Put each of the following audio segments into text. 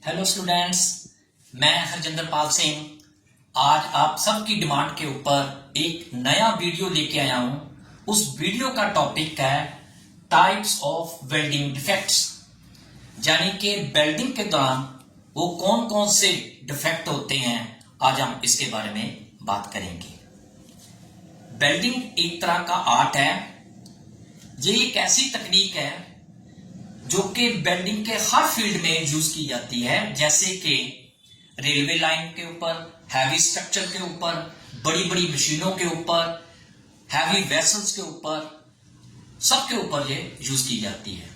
Hello students, मैं हरजिंदर पाल सिंह आज आप सबकी डिमांड के ऊपर एक नया वीडियो लेके आया हूं। उस वीडियो का टॉपिक है टाइप्स ऑफ वेल्डिंग डिफेक्ट्स, यानी कि वेल्डिंग के दौरान वो कौन कौन से डिफेक्ट होते हैं। आज हम इसके बारे में बात करेंगे। वेल्डिंग एक तरह का आर्ट है। ये एक ऐसी तकनीक है जो कि वेल्डिंग के हर फील्ड में यूज की जाती है, जैसे कि रेलवे लाइन के ऊपर, हैवी स्ट्रक्चर के ऊपर, बड़ी बड़ी मशीनों के ऊपर, हैवी वेसल्स के ऊपर, सबके ऊपर ये यूज की जाती है।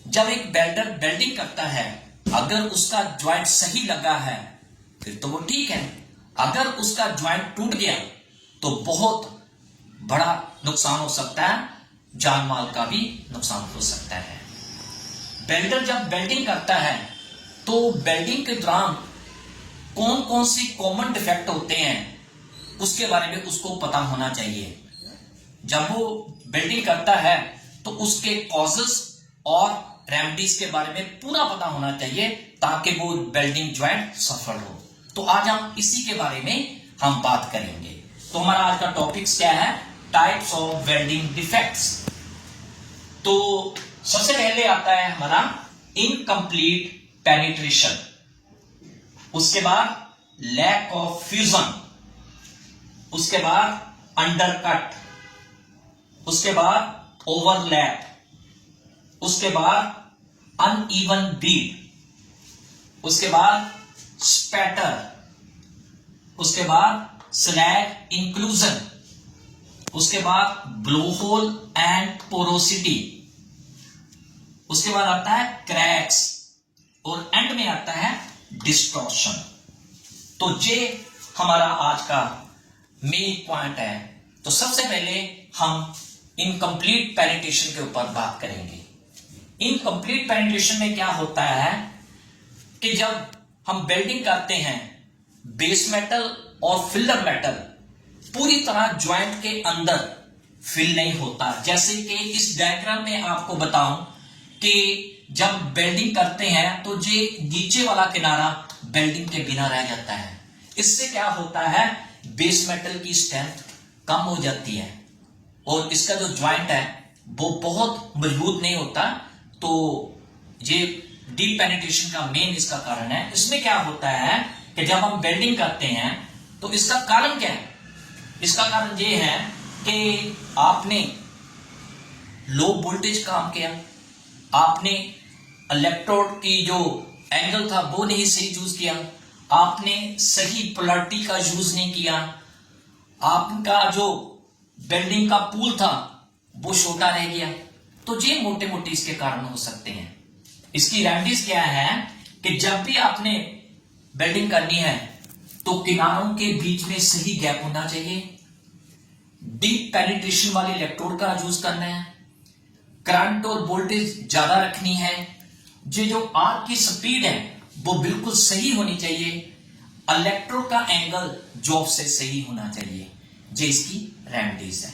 जब एक वेल्डर वेल्डिंग करता है, अगर उसका ज्वाइंट सही लगा है फिर तो वो ठीक है। अगर उसका ज्वाइंट टूट गया तो बहुत बड़ा नुकसान हो सकता है, जान माल का भी नुकसान हो सकता है। वेल्डर जब वेल्डिंग करता है तो वेल्डिंग के दौरान कौन कौन सी कॉमन डिफेक्ट होते हैं उसके बारे में उसको पता होना चाहिए। जब वो वेल्डिंग करता है तो उसके कॉजेस और रेमेडीज के बारे में पूरा पता होना चाहिए ताकि वो वेल्डिंग ज्वाइंट सफल हो। तो आज हम इसी के बारे में हम बात करेंगे। तो हमारा आज का टॉपिक क्या है? Types of welding defects. तो सबसे पहले आता है हमारा इनकम्प्लीट पेनिट्रेशन, उसके बाद लैक ऑफ फ्यूजन, उसके बाद अंडरकट, उसके बाद ओवरलैप, उसके बाद अनइवन बीड, उसके बाद स्पैटर, उसके बाद स्लैग इंक्लूजन, उसके बाद ब्लो होल एंड पोरोसिटी, उसके बाद आता है क्रैक्स और एंड में आता है डिस्टॉर्शन। तो ये हमारा आज का मेन पॉइंट है। तो सबसे पहले हम इनकम्प्लीट पेनिट्रेशन के ऊपर बात करेंगे। इनकम्प्लीट पेनिट्रेशन में क्या होता है कि जब हम वेल्डिंग करते हैं, बेस मेटल और फिलर मेटल पूरी तरह ज्वाइंट के अंदर फिल नहीं होता। जैसे कि इस डायग्राम में आपको बताऊं कि जब वेल्डिंग करते हैं तो ये नीचे वाला किनारा वेल्डिंग के बिना रह जाता है। इससे क्या होता है, बेस मेटल की स्ट्रेंथ कम हो जाती है और इसका जो ज्वाइंट है वो बहुत मजबूत नहीं होता। तो ये डीप पेनिट्रेशन का मेन इसका कारण है। इसमें क्या होता है कि जब हम वेल्डिंग करते हैं तो इसका कारण क्या है? इसका कारण ये है कि आपने लो वोल्टेज काम किया, आपने इलेक्ट्रोड की जो एंगल था वो नहीं सही यूज किया, आपने सही पोलैरिटी का यूज नहीं किया, आपका जो वेल्डिंग का पूल था वो छोटा रह गया। तो ये मोटे मोटे इसके कारण हो सकते हैं। इसकी रेमेडीज क्या है कि जब भी आपने वेल्डिंग करनी है तो किनारों के बीच में सही गैप होना चाहिए, डीप पेनिट्रेशन वाले इलेक्ट्रोड का यूज करना है, करंट और वोल्टेज ज्यादा रखनी है, ये जो आर्क की स्पीड है वो बिल्कुल सही होनी चाहिए, इलेक्ट्रोड का एंगल जॉब से सही होना चाहिए। ये इसकी रेमेडीज है।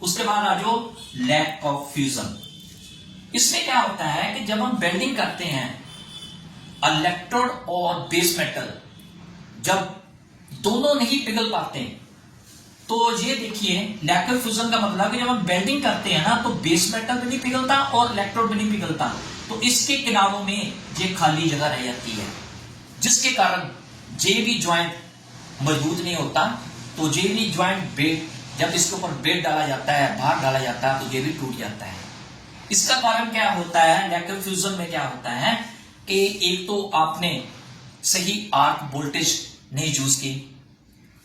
उसके बाद आ जाओ लैक ऑफ फ्यूजन। इसमें क्या होता है कि जब हम वेल्डिंग करते हैं, इलेक्ट्रोड और बेस मेटल जब दोनों नहीं पिघल पाते, तो ये देखिए लैक ऑफ फ्यूजन का मतलब है जब हम वेल्डिंग करते हैं ना तो बेस मेटल भी नहीं पिघलता और इलेक्ट्रोड भी नहीं पिघलता, तो इसके किनारों में ये खाली जगह रह जाती है, जिसके कारण जे भी ज्वाइंट मजबूत नहीं होता। तो जे भी ज्वाइंट बेड जब इसके ऊपर बेड डाला जाता है, भार डाला जाता है, तो ये भी टूट जाता है। इसका कारण क्या होता है? लैक ऑफ फ्यूजन में क्या होता है कि एक तो आपने सही आर्क वोल्टेज नहीं यूज की,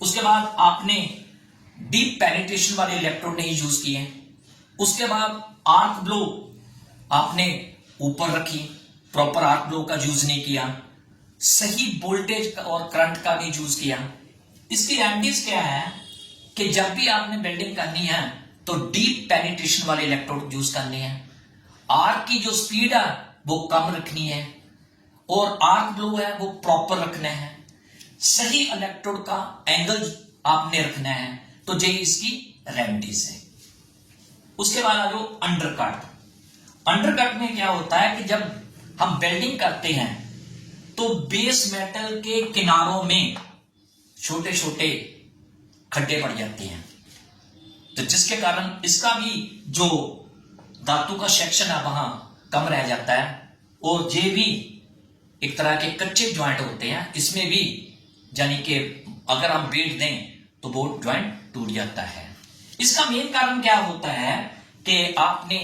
उसके बाद आपने डीप पेनिट्रेशन वाले इलेक्ट्रोड नहीं यूज किए, उसके बाद आर्क ब्लो आपने ऊपर रखी, प्रॉपर आर्क ब्लो का यूज नहीं किया, सही वोल्टेज और करंट का नहीं यूज किया। इसकी रेमेडीज क्या है कि जब भी आपने वेल्डिंग करनी है तो डीप पेनिट्रेशन वाले इलेक्ट्रोड यूज करने हैं, आर्क की जो स्पीड है वो कम रखनी है और आर्क ब्लो है वो प्रॉपर रखना है, सही इलेक्ट्रोड का एंगल आपने रखना है। तो ये इसकी रेमेडीज है। उसके बाद आ जाओ अंडरकट। अंडरकट में क्या होता है कि जब हम वेल्डिंग करते हैं तो बेस मेटल के किनारों में छोटे छोटे खड्डे पड़ जाते हैं, तो जिसके कारण इसका भी जो धातु का सेक्शन है वहां कम रह जाता है, और ये भी एक तरह के कच्चे ज्वाइंट होते हैं, इसमें भी यानी कि अगर हम बेल्ट दें तो वो ज्वाइंट टूट जाता है। इसका मेन कारण क्या होता है कि आपने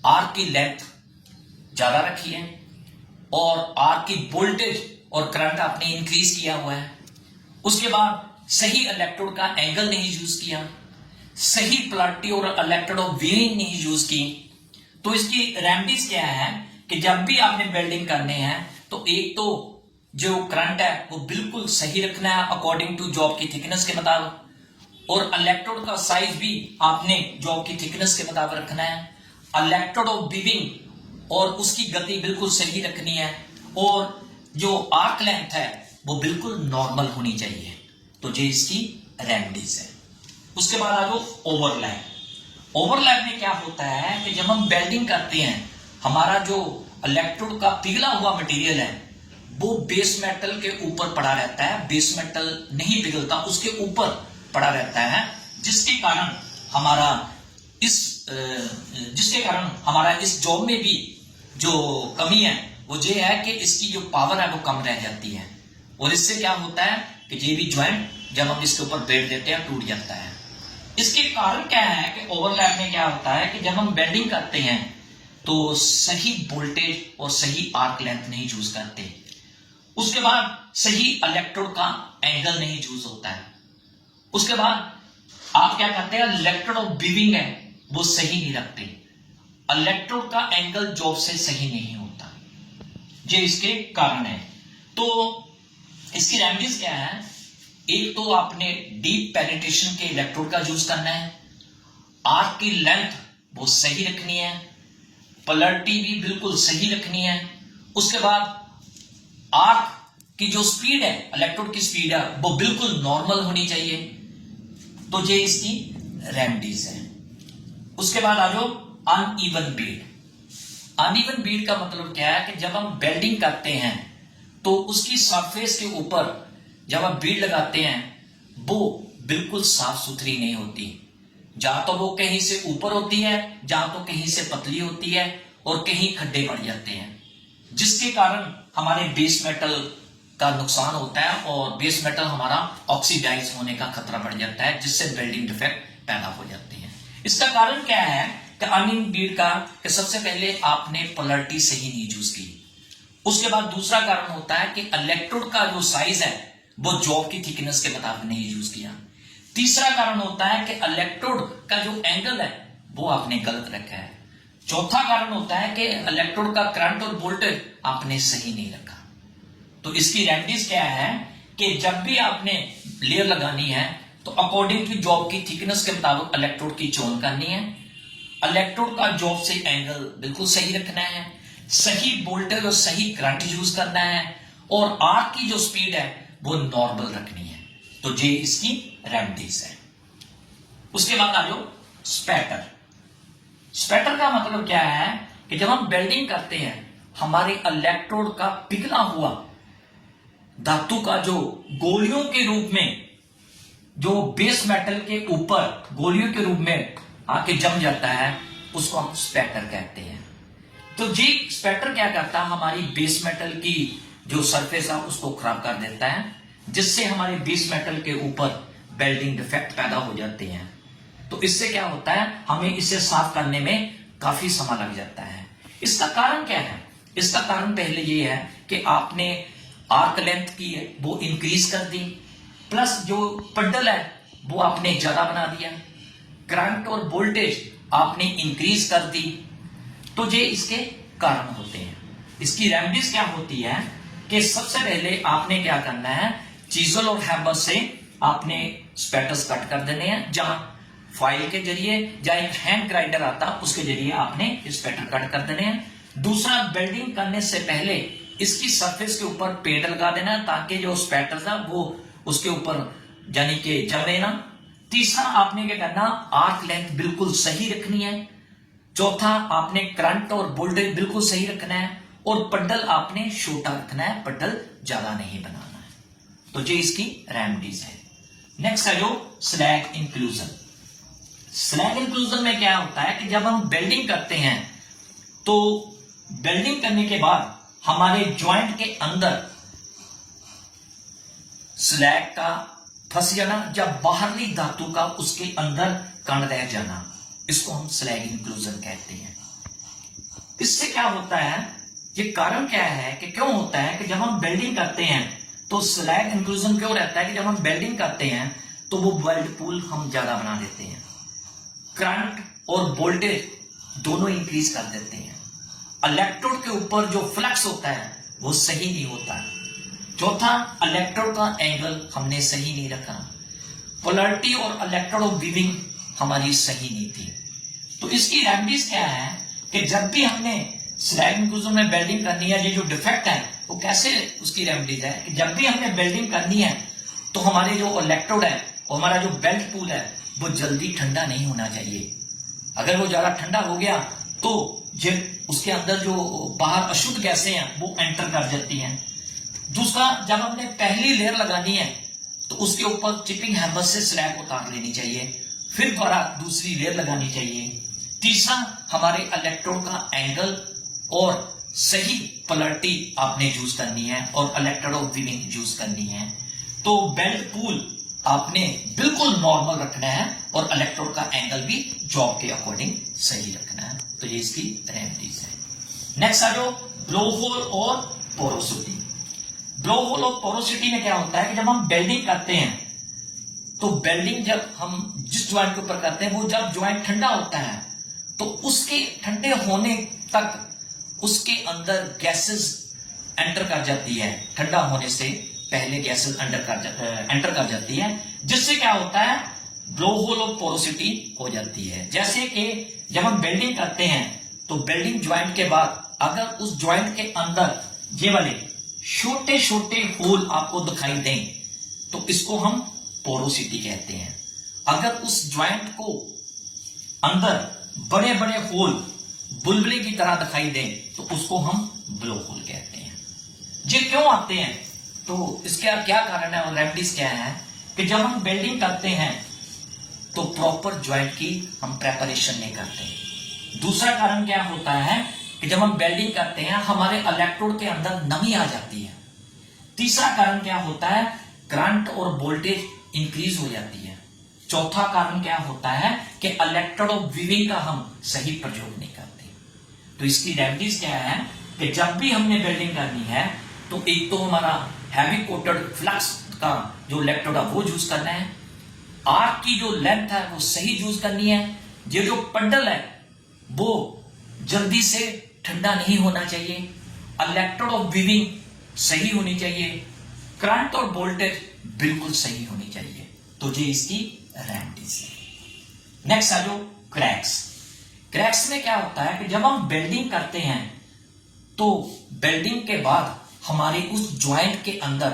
आर्क की लेंथ ज्यादा रखी है और आर्क की वोल्टेज और करंट आपने इंक्रीज किया हुआ है, उसके बाद सही इलेक्ट्रोड का एंगल नहीं यूज किया, सही पोलैरिटी और इलेक्ट्रोड ऑफ व्हीलिंग नहीं यूज की। तो इसकी रेमेडीज क्या है कि जब भी आपने वेल्डिंग करने हैं तो एक तो जो करंट है वो बिल्कुल सही रखना है अकॉर्डिंग टू जॉब की थिकनेस के मुताबिक, और इलेक्ट्रोड का साइज भी आपने जॉब की थिकनेस के मुताबिक रखना है। इलेक्ट्रोड ऑफ वीविंग और उसकी गति बिल्कुल सही रखनी है, और जो आर्क लेंथ है वो बिल्कुल नॉर्मल होनी चाहिए। तो ये इसकी रेमेडीज है। उसके बाद आ जाओ ओवरलैप। ओवरलैप में क्या होता है कि जब हम वेल्डिंग करते हैं हमारा जो इलेक्ट्रोड का पिघला हुआ मटेरियल है वो बेस मेटल के ऊपर पड़ा रहता है, बेस मेटल नहीं पिघलता, उसके ऊपर पड़ा रहता है, जिसके कारण हमारा इस जॉब में भी जो कमी है वो ये है कि इसकी जो पावर है वो कम रह जाती है, और इससे क्या होता है कि ये भी ज्वाइंट जब हम इसके ऊपर बैठ देते हैं टूट जाता है। इसके कारण क्या है कि ओवरलैप में क्या होता है कि जब हम वेल्डिंग करते हैं तो सही वोल्टेज और सही आर्क लेंथ नहीं यूज करते, उसके बाद सही इलेक्ट्रोड का एंगल नहीं यूज होता है, उसके बाद आप क्या करते हैं इलेक्ट्रोड ऑफ वीविंग है वो सही नहीं रखते, इलेक्ट्रोड का एंगल जॉब से सही नहीं होता, ये इसके कारण है। तो इसकी रेमेडीज क्या है, एक तो आपने डीप पेनिट्रेशन के इलेक्ट्रोड का यूज करना है, आर्क की लेंथ वो सही रखनी है, पोलैरिटी भी बिल्कुल सही रखनी है, उसके बाद आर्क की जो स्पीड है इलेक्ट्रोड की स्पीड है वो बिल्कुल नॉर्मल होनी चाहिए। तो ये इसकी रेमेडीज है। उसके बाद आ जाओ अनइवन बीड। अनइवन बीड का मतलब क्या है कि जब हम वेल्डिंग करते हैं तो उसकी सरफेस के ऊपर जब आप बीड लगाते हैं वो बिल्कुल साफ सुथरी नहीं होती, जहां तो वो कहीं से ऊपर होती है, जहां तो कहीं से पतली होती है, और कहीं खड्डे पड़ जाते हैं, जिसके कारण हमारे बेस मेटल का नुकसान होता है और बेस मेटल हमारा ऑक्सीडाइज होने का खतरा बढ़ जाता है, जिससे वेल्डिंग डिफेक्ट पैदा हो जाते हैं। इसका कारण क्या है कि अनइवन बीड का कि सबसे पहले आपने पोलैरिटी सही नहीं यूज की, उसके बाद दूसरा कारण होता है कि इलेक्ट्रोड का जो साइज है वो जॉब की थिकनेस के मुताबिक नहीं यूज किया, तीसरा कारण होता है कि इलेक्ट्रोड का जो एंगल है वो आपने गलत रखा है, चौथा कारण होता है कि इलेक्ट्रोड का करंट और वोल्टेज आपने सही नहीं रखा। तो इसकी रेमेडीज क्या है कि जब भी आपने लेयर लगानी है तो अकॉर्डिंग टू जॉब की थिकनेस के मुताबिक इलेक्ट्रोड की चोन करनी है, इलेक्ट्रोड का जॉब से एंगल बिल्कुल सही रखना है, सही वोल्टेज और सही करंट यूज करना है, और आर्क की जो स्पीड है वो नॉर्मल रखनी है। तो ये इसकी रेमेडीज है। उसके बाद आ जाओ स्पैटर। स्पैटर का मतलब क्या है कि जब हम वेल्डिंग करते हैं हमारे इलेक्ट्रोड का पिघला हुआ धातु का जो गोलियों के रूप में जो बेस मेटल के ऊपर गोलियों के रूप में आके जम जाता है उसको हम स्पैटर कहते हैं। तो ये स्पैटर क्या करता है, हमारी बेस मेटल की जो सरफेस है उसको खराब कर देता है, जिससे हमारे बेस मेटल के ऊपर वेल्डिंग डिफेक्ट पैदा हो जाते हैं। तो इससे क्या होता है, हमें इसे साफ करने में काफी समय लग जाता है। इसका कारण क्या है? इसका कारण पहले ये है कि आपने आर्क लेंथ की है वो इंक्रीज कर दी, प्लस जो पड्डल है वो आपने ज्यादा बना दिया, करंट और वोल्टेज आपने इंक्रीज कर दी। तो ये इसके कारण होते हैं। इसकी रेमेडीज क्या होती है कि सबसे पहले आपने क्या करना है, चीजल और हैमर से आपने स्पैटर्स कट कर देने हैं, जहां फाइल के जरिए या एक हैंड ग्राइंडर आता उसके जरिए आपने स्पैटर कट कर देने हैं। दूसरा, वेल्डिंग करने से पहले इसकी सरफेस के ऊपर पेंट लगा देना ताकि जो स्पैटर्स है वो उसके ऊपर यानी कि जमे ना। तीसरा, आपने क्या करना, आर्क लेंथ बिल्कुल सही रखनी है। चौथा, आपने करंट और वोल्टेज बिल्कुल सही रखना है। और पड्डल आपने छोटा रखना है, पड्डल ज्यादा नहीं बनाना है। तो ये इसकी रेमेडीज है। नेक्स्ट है जो स्लैग इंक्लूजन। स्लैग इंक्लूजन में क्या होता है कि जब हम वेल्डिंग करते हैं तो वेल्डिंग करने के बाद हमारे जॉइंट के अंदर स्लैग का फंस जाना या बाहरी धातु का उसके अंदर कण रह जाना, इसको हम स्लैग इंक्लूजन कहते हैं। इससे क्या होता है, ये कारण क्या है कि क्यों होता है कि जब हम वेल्डिंग करते हैं तो स्लैग इंक्लूजन क्यों रहता है कि जब हम वेल्डिंग करते हैं तो वो वेल्ड पूल हम ज्यादा बना देते हैं, करंट और वोल्टेज दोनों इंक्रीज कर देते हैं, इलेक्ट्रोड के ऊपर जो फ्लक्स होता है वो सही नहीं होता है। चौथा, इलेक्ट्रोड का एंगल हमने सही नहीं रखा, पोलैरिटी और इलेक्ट्रोड ऑफ वीविंग हमारी सही नहीं थी। तो इसकी रेमेडीज क्या है कि जब भी हमने स्लैग इंक्लूजन में वेल्डिंग करनी है, ये जो डिफेक्ट है वो कैसे उसकी रेमेडीज है कि जब भी हमने वेल्डिंग करनी है तो हमारे जो इलेक्ट्रोड है और हमारा जो बेल्ट पूल है वो जल्दी ठंडा नहीं होना चाहिए। अगर वो ज्यादा ठंडा हो गया तो उसके अंदर जो बाहर अशुद्ध गैसें हैं वो एंटर कर जाती हैं। दूसरा, जब हमने पहली लेयर लगानी है तो उसके ऊपर चिपिंग हैमर से स्लैग उतार लेनी चाहिए, फिर दोबारा दूसरी लेयर लगानी चाहिए। तीसरा, हमारे इलेक्ट्रोड का एंगल और सही पोलैरिटी आपने यूज करनी है और इलेक्ट्रोड ऑफ वीविंग यूज करनी है। तो बेल्ट पूल आपने बिल्कुल नॉर्मल रखना है और इलेक्ट्रोड का एंगल भी जॉब के अकॉर्डिंग सही रखना है। तो ये इसकी रेमेडीज है। नेक्स्ट आ जाओ ब्लो होल और पोरोसिटी। ब्लो होल और पोरोसिटी में क्या होता है कि जब हम वेल्डिंग करते हैं तो वेल्डिंग जब हम जिस ज्वाइंट के ऊपर करते हैं वो जब ज्वाइंट ठंडा होता है तो उसके ठंडे होने तक उसके अंदर गैसेस एंटर कर जाती है, ठंडा होने से पहले गैसेस एंटर कर जाती है, जिससे क्या होता है ब्लो होल और पोरोसिटी हो जाती है। जैसे कि जब हम वेल्डिंग करते हैं तो वेल्डिंग ज्वाइंट के बाद अगर उस ज्वाइंट के अंदर ये वाले छोटे छोटे होल आपको दिखाई दें तो इसको हम पोरोसिटी कहते हैं। अगर उस ज्वाइंट को अंदर बड़े बड़े होल बुलबुले की तरह दिखाई दें तो उसको हम ब्लो होल कहते हैं। ये क्यों आते हैं तो इसका क्या कारण है और रेमेडीज क्या है कि जब हम वेल्डिंग करते हैं तो प्रॉपर ज्वाइंट की हम प्रेपरेशन नहीं करते। दूसरा कारण क्या होता है कि जब हम वेल्डिंग करते हैं हमारे इलेक्ट्रोड के अंदर नमी आ जाती है। तीसरा कारण क्या होता है, करंट और वोल्टेज इंक्रीज हो जाती है। चौथा कारण क्या होता है कि इलेक्ट्रोड ऑफ वीविंग का हम सही प्रयोग नहीं करते। तो इसकी रेमेडीज क्या है कि जब भी हमने वेल्डिंग करनी है तो एक तो हमारा हैवी कोटेड फ्लक्स का जो इलेक्ट्रोड है वो यूज करना है, आर्क की जो लेंथ है वो सही यूज करनी है, ये जो पड्डल है वो जल्दी से ठंडा नहीं होना चाहिए, इलेक्ट्रोड ऑफ वीविंग सही होनी चाहिए, करंट और वोल्टेज बिल्कुल सही होनी चाहिए। तो ये इसकी रेमेडीज है। नेक्स्ट आ जाओ क्रैक्स। क्रैक्स में क्या होता है कि जब हम वेल्डिंग करते हैं तो वेल्डिंग के बाद हमारे उस ज्वाइंट के अंदर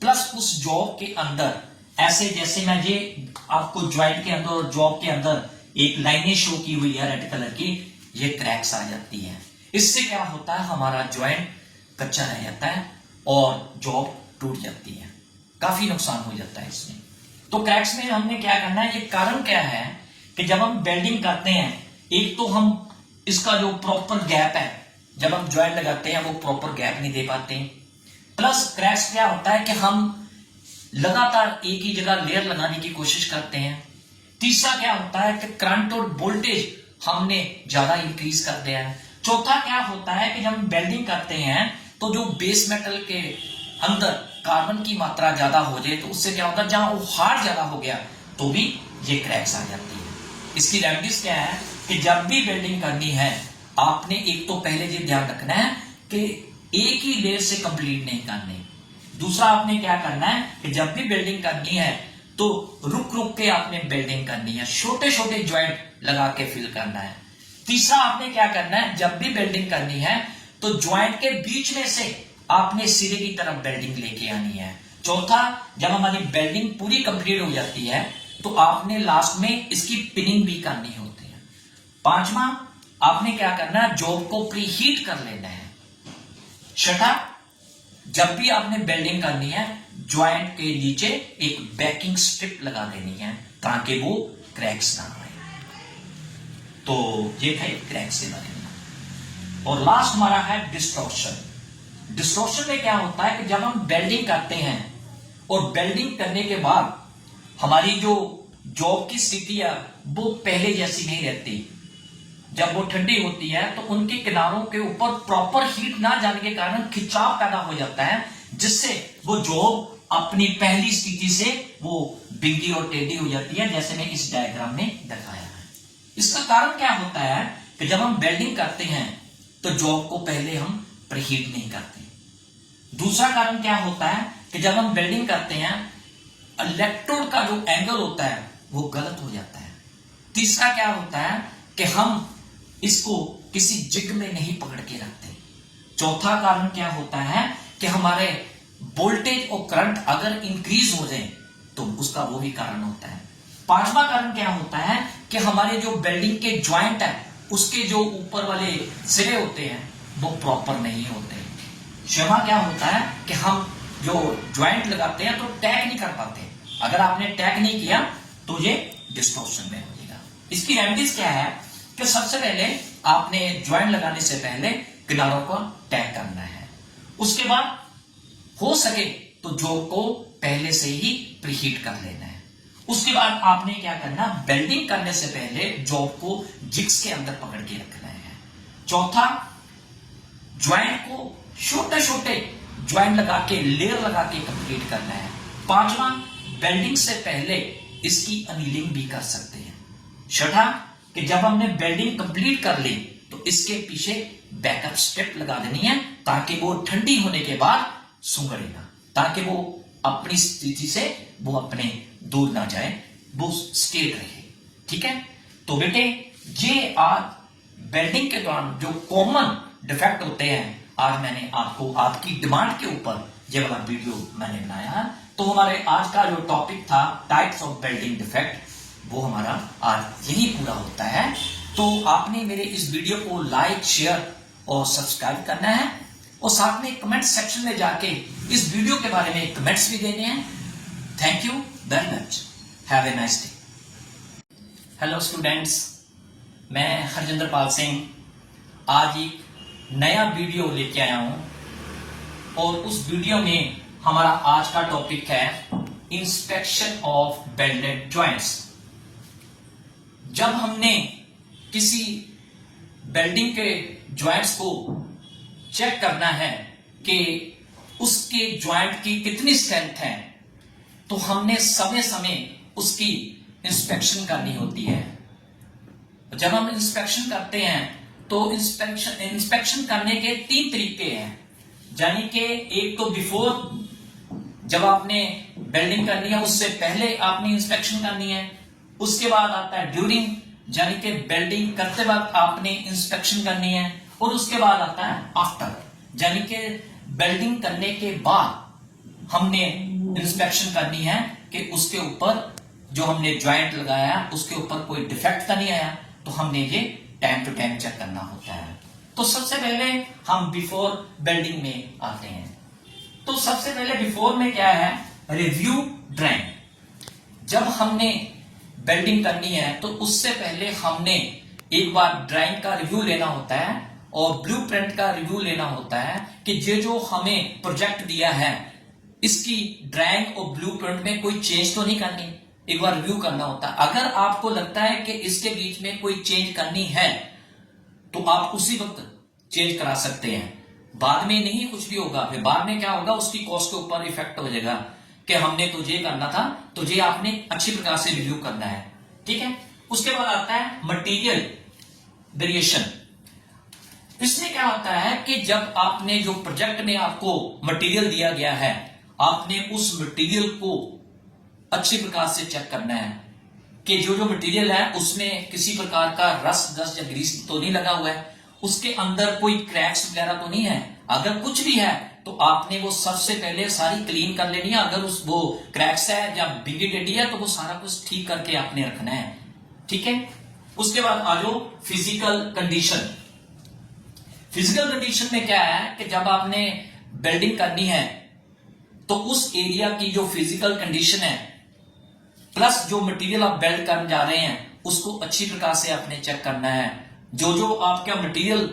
प्लस उस जॉब के अंदर ऐसे, जैसे मैं ये आपको ज्वाइंट के अंदर और जॉब के अंदर एक लाइनें शो की हुई है रेड कलर की, ये क्रैक्स आ जाती है। इससे क्या होता है हमारा ज्वाइंट कच्चा रह जाता है और जॉब टूट जाती है, काफी नुकसान हो जाता है इसमें। तो क्रैक्स में हमने क्या करना है, ये कारण क्या है कि जब हम वेल्डिंग करते हैं एक तो हम इसका जो प्रॉपर गैप है जब हम ज्वाइंट लगाते हैं वो प्रॉपर गैप नहीं दे पाते, प्लस क्रैक्स क्या होता है कि हम लगातार एक ही जगह लेयर लगाने की कोशिश करते हैं। तीसरा क्या होता है कि करंट और वोल्टेज हमने ज्यादा इंक्रीज कर दिया है। चौथा क्या होता है कि जब हम वेल्डिंग करते हैं तो जो बेस मेटल के अंदर कार्बन की मात्रा ज्यादा हो जाए तो उससे क्या होता है जहां वो हार्ड ज्यादा हो गया तो भी ये क्रैक्स आ जाती है। इसकी रेमेडीज क्या है कि जब भी वेल्डिंग करनी है आपने एक तो पहले ये ध्यान रखना है कि एक ही लेयर से कंप्लीट नहीं करनी। दूसरा आपने क्या करना है कि जब भी वेल्डिंग करनी है तो रुक रुक के आपने वेल्डिंग करनी है, छोटे छोटे ज्वाइंट लगा के फिल करना है। तीसरा आपने क्या करना है, जब भी वेल्डिंग करनी है तो ज्वाइंट के बीच में से आपने सिरे की तरफ वेल्डिंग लेके आनी है। चौथा, जब हमारी वेल्डिंग पूरी कंप्लीट हो जाती है तो आपने लास्ट में इसकी पिनिंग भी करनी होती है। पांचवा, आपने क्या करना है, जॉब को प्री हीट कर लेना है। छठा, जब भी आपने वेल्डिंग करनी है ज्वाइंट के नीचे एक बैकिंग स्ट्रिप लगा देनी है ताकि वो क्रैक्स ना आए। तो ये थे क्रैक्स के बारे में। और लास्ट हमारा है डिस्टॉर्शन। डिस्टॉर्शन में क्या होता है कि जब हम वेल्डिंग करते हैं और वेल्डिंग करने के बाद हमारी जो जॉब की स्थिति है वो पहले जैसी नहीं रहती। जब वो ठंडी होती है तो उनके किनारों के ऊपर प्रॉपर हीट ना जाने के कारण खिंचाव पैदा हो जाता है, जिससे वो जॉब अपनी पहली स्थिति से वो बिंगी और टेढ़ी हो जाती है, जैसे मैं इस डायग्राम में दिखाया है। इसका कारण क्या होता है कि जब हम वेल्डिंग करते हैं तो जॉब को पहले हम प्रीहीट नहीं करते। दूसरा कारण क्या होता है कि जब हम वेल्डिंग करते हैं इलेक्ट्रोड का जो एंगल होता है वो गलत हो जाता है। तीसरा क्या होता है कि हम इसको किसी जिग में नहीं पकड़ के रखते। चौथा कारण क्या होता है कि हमारे वोल्टेज और करंट अगर इंक्रीज हो जाए तो उसका वो भी कारण होता है। पांचवा कारण क्या होता है कि हमारे जो वेल्डिंग के ज्वाइंट है उसके जो ऊपर वाले सिरे होते हैं वो प्रॉपर नहीं होते। छठवां क्या होता है कि हम जो ज्वाइंट लगाते हैं तो टैग नहीं कर पाते। अगर आपने टैग नहीं किया तो ये डिस्टॉर्शन में हो जाएगा। इसकी रेमेडीज क्या है कि सबसे पहले आपने ज्वाइंट लगाने से पहले किनारों को टैग करना है। उसके बाद हो सके तो जॉब को पहले से ही प्रीहीट कर लेना है। उसके बाद आपने क्या करना, वेल्डिंग करने से पहले जॉब को जिग्स के अंदर पकड़ के रखना है। चौथा, ज्वाइंट को छोटे छोटे ज्वाइंट लगा के लेयर लगा के कंप्लीट करना है। पांचवा, वेल्डिंग से पहले इसकी अनिलिंग भी कर सकते हैं। छठा, कि जब हमने वेल्डिंग कंप्लीट कर ली तो इसके पीछे बैकअप स्ट्रिप लगा देनी है ताकि वो ठंडी होने के बाद सुंगड़ेगा, ताकि वो अपनी स्थिति से वो अपने दूर ना जाए, वो स्टेट रहे। ठीक है, तो बेटे ये आज वेल्डिंग के दौरान जो कॉमन डिफेक्ट होते हैं आज मैंने आपको आपकी डिमांड के ऊपर ये वाला वीडियो मैंने बनाया है। तो हमारे आज का जो टॉपिक था टाइप्स ऑफ वेल्डिंग डिफेक्ट, वो हमारा आज यही पूरा होता है। तो आपने मेरे इस वीडियो को लाइक, शेयर और सब्सक्राइब करना है और साथ में कमेंट सेक्शन में जाके इस वीडियो के बारे में कमेंट्स भी देने हैं। Thank you very much, have a nice day. Hello students, मैं हरजिंदर पाल सिंह आज एक नया वीडियो लेके आया हूं और उस वीडियो में हमारा आज का टॉपिक है इंस्पेक्शन ऑफ वेल्डेड जॉइंट्स। जब हमने किसी वेल्डिंग के जॉइंट्स को चेक करना है कि उसके जॉइंट की कितनी स्ट्रेंथ है तो हमने समय समय उसकी इंस्पेक्शन करनी होती है। जब हम इंस्पेक्शन करते हैं तो इंस्पेक्शन करने के 3 तरीके हैं, यानी कि एक तो बिफोर, जब आपने वेल्डिंग करनी है उससे पहले आपने इंस्पेक्शन करनी है। उसके बाद आता है ड्यूरिंग, यानी कि वेल्डिंग करते वक्त आपने इंस्पेक्शन करनी है। और उसके बाद आता है आफ्टर, यानी कि वेल्डिंग करने के बाद हमने इंस्पेक्शन करनी है कि उसके ऊपर जो हमने ज्वाइंट लगाया उसके ऊपर कोई डिफेक्ट तो नहीं आया, तो हमने ये टाइम टू टाइम चेक करना होता है। तो सबसे पहले हम बिफोर वेल्डिंग में आते हैं। तो सबसे पहले बिफोर में क्या है, रिव्यू ड्राइंग। जब हमने वेल्डिंग करनी है तो उससे पहले हमने एक बार ड्राइंग का रिव्यू लेना होता है और ब्लूप्रिंट का रिव्यू लेना होता है कि ये जो हमें प्रोजेक्ट दिया है इसकी ड्राइंग और ब्लूप्रिंट में कोई चेंज तो नहीं करनी, एक बार रिव्यू करना होता है। अगर आपको लगता है कि इसके बीच में कोई चेंज करनी है तो आप उसी वक्त चेंज करा सकते हैं, बाद में नहीं कुछ भी होगा। फिर बाद में क्या होगा, उसकी कॉस्ट के ऊपर इफेक्ट हो जाएगा कि हमने तो ये करना था, तो ये आपने अच्छी प्रकार से रिव्यू करना है। ठीक है, उसके बाद आता है मटेरियल वेरिएशन। इसमें क्या होता है कि जब आपने जो प्रोजेक्ट में आपको मटेरियल दिया गया है, आपने उस मटेरियल को अच्छी प्रकार से चेक करना है कि जो जो मटेरियल है उसमें किसी प्रकार का रस्ट, डस्ट या ग्रीस तो नहीं लगा हुआ है, उसके अंदर कोई क्रैक्स वगैरह तो नहीं है। अगर कुछ भी है तो आपने वो सबसे पहले सारी क्लीन कर लेनी है। अगर वो क्रैक्स है या बिंगी टेढ़ी है तो वो सारा कुछ ठीक करके आपने रखना है। ठीक है, उसके बाद आ जाओ फिजिकल कंडीशन। फिजिकल कंडीशन में क्या है कि जब आपने वेल्डिंग करनी है तो उस एरिया की जो फिजिकल कंडीशन है प्लस जो मटेरियल आप वेल्ड करने जा रहे हैं उसको अच्छी प्रकार से आपने चेक करना है। जो जो आपका मटेरियल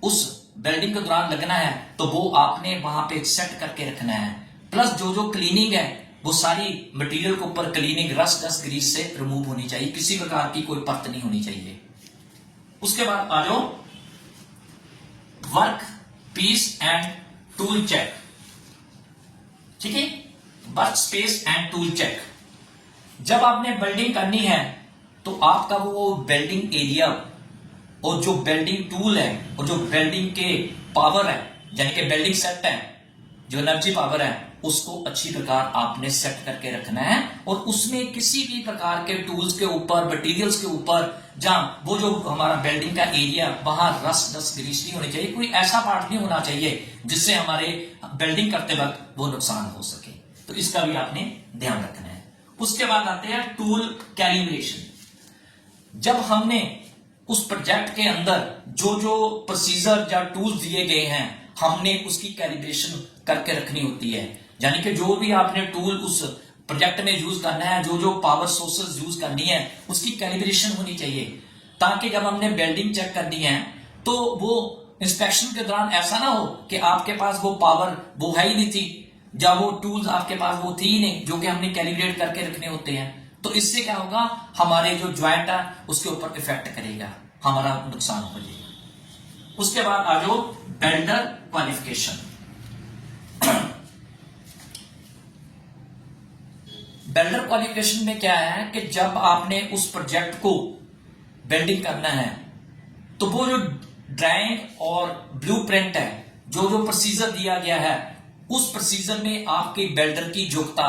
उस वेल्डिंग के दौरान लगना है तो वो आपने वहां पे सेट करके रखना है। प्लस जो जो क्लीनिंग है वो सारी मटेरियल के ऊपर क्लीनिंग रस्ट डस्ट ग्रीस से रिमूव होनी चाहिए, किसी प्रकार की कोई परत नहीं होनी चाहिए। उसके बाद आ जाओ work piece and tool check. ठीक है, work space and tool check. जब आपने वेल्डिंग करनी है तो आपका वो वेल्डिंग एरिया और जो वेल्डिंग टूल है और जो वेल्डिंग के पावर है यानी कि वेल्डिंग सेट है, जो एनर्जी पावर है, उसको अच्छी प्रकार आपने सेट करके रखना है। और उसमें किसी भी प्रकार के टूल्स के ऊपर, मटेरियल्स के ऊपर, जहां वो जो हमारा वेल्डिंग का एरिया वहां रस्ट डस्ट ग्रीस नहीं होनी चाहिए, कोई ऐसा पार्ट नहीं होना चाहिए जिससे हमारे वेल्डिंग करते वक्त वो नुकसान हो सके। तो इसका भी आपने ध्यान रखना है। उसके बाद आते हैं टूल कैलिब्रेशन। जब हमने उस प्रोजेक्ट के अंदर जो जो प्रोसीजर या टूल्स दिए गए हैं हमने उसकी कैलिब्रेशन करके रखनी होती है। यानी कि जो भी आपने टूल उस प्रोजेक्ट में यूज करना है, जो जो पावर सोर्सेज यूज करनी है, उसकी कैलिब्रेशन होनी चाहिए, ताकि जब हमने वेल्डिंग चेक करनी है तो वो इंस्पेक्शन के दौरान ऐसा ना हो कि आपके पास वो पावर वो है ही नहीं थी, या वो टूल्स आपके पास वो थी ही नहीं जो कि हमने कैलिब्रेट करके रखने होते हैं। तो इससे क्या होगा, हमारे जो ज्वाइंट है उसके ऊपर इफेक्ट करेगा, हमारा नुकसान हो जाएगा। उसके बाद आ जाओ वेल्डर क्वालिफिकेशन। वेल्डर क्वालिफिकेशन में क्या है कि जब आपने उस प्रोजेक्ट को वेल्डिंग करना है तो वो जो ड्राइंग और ब्लूप्रिंट है, जो जो प्रोसीजर दिया गया है, उस प्रोसीजर में आपके वेल्डर की योग्यता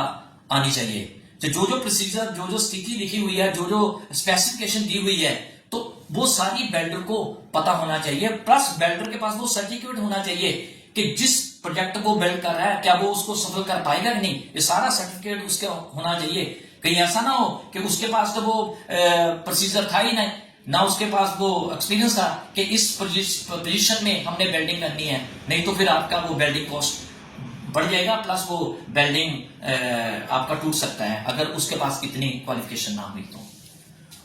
आनी चाहिए। तो जो जो प्रोसीजर, जो जो स्थिति लिखी हुई है, जो जो स्पेसिफिकेशन दी हुई है, तो वो सारी वेल्डर को पता होना चाहिए। प्लस वेल्डर के पास वो सर्टिफिकेट होना चाहिए कि जिस प्रोजेक्ट को वेल्ड कर रहा है क्या वो उसको सफल कर पाएगा कि नहीं, ये सारा सर्टिफिकेट उसके होना चाहिए। कहीं ऐसा ना हो कि उसके पास तो वो प्रोसीजर था ही नहीं, ना उसके पास वो एक्सपीरियंस था कि इस पोजीशन में हमने वेल्डिंग करनी है, नहीं तो फिर आपका वो वेल्डिंग कॉस्ट बढ़ जाएगा, प्लस वो वेल्डिंग आपका टूट सकता है अगर उसके पास इतनी क्वालिफिकेशन ना हुई तो।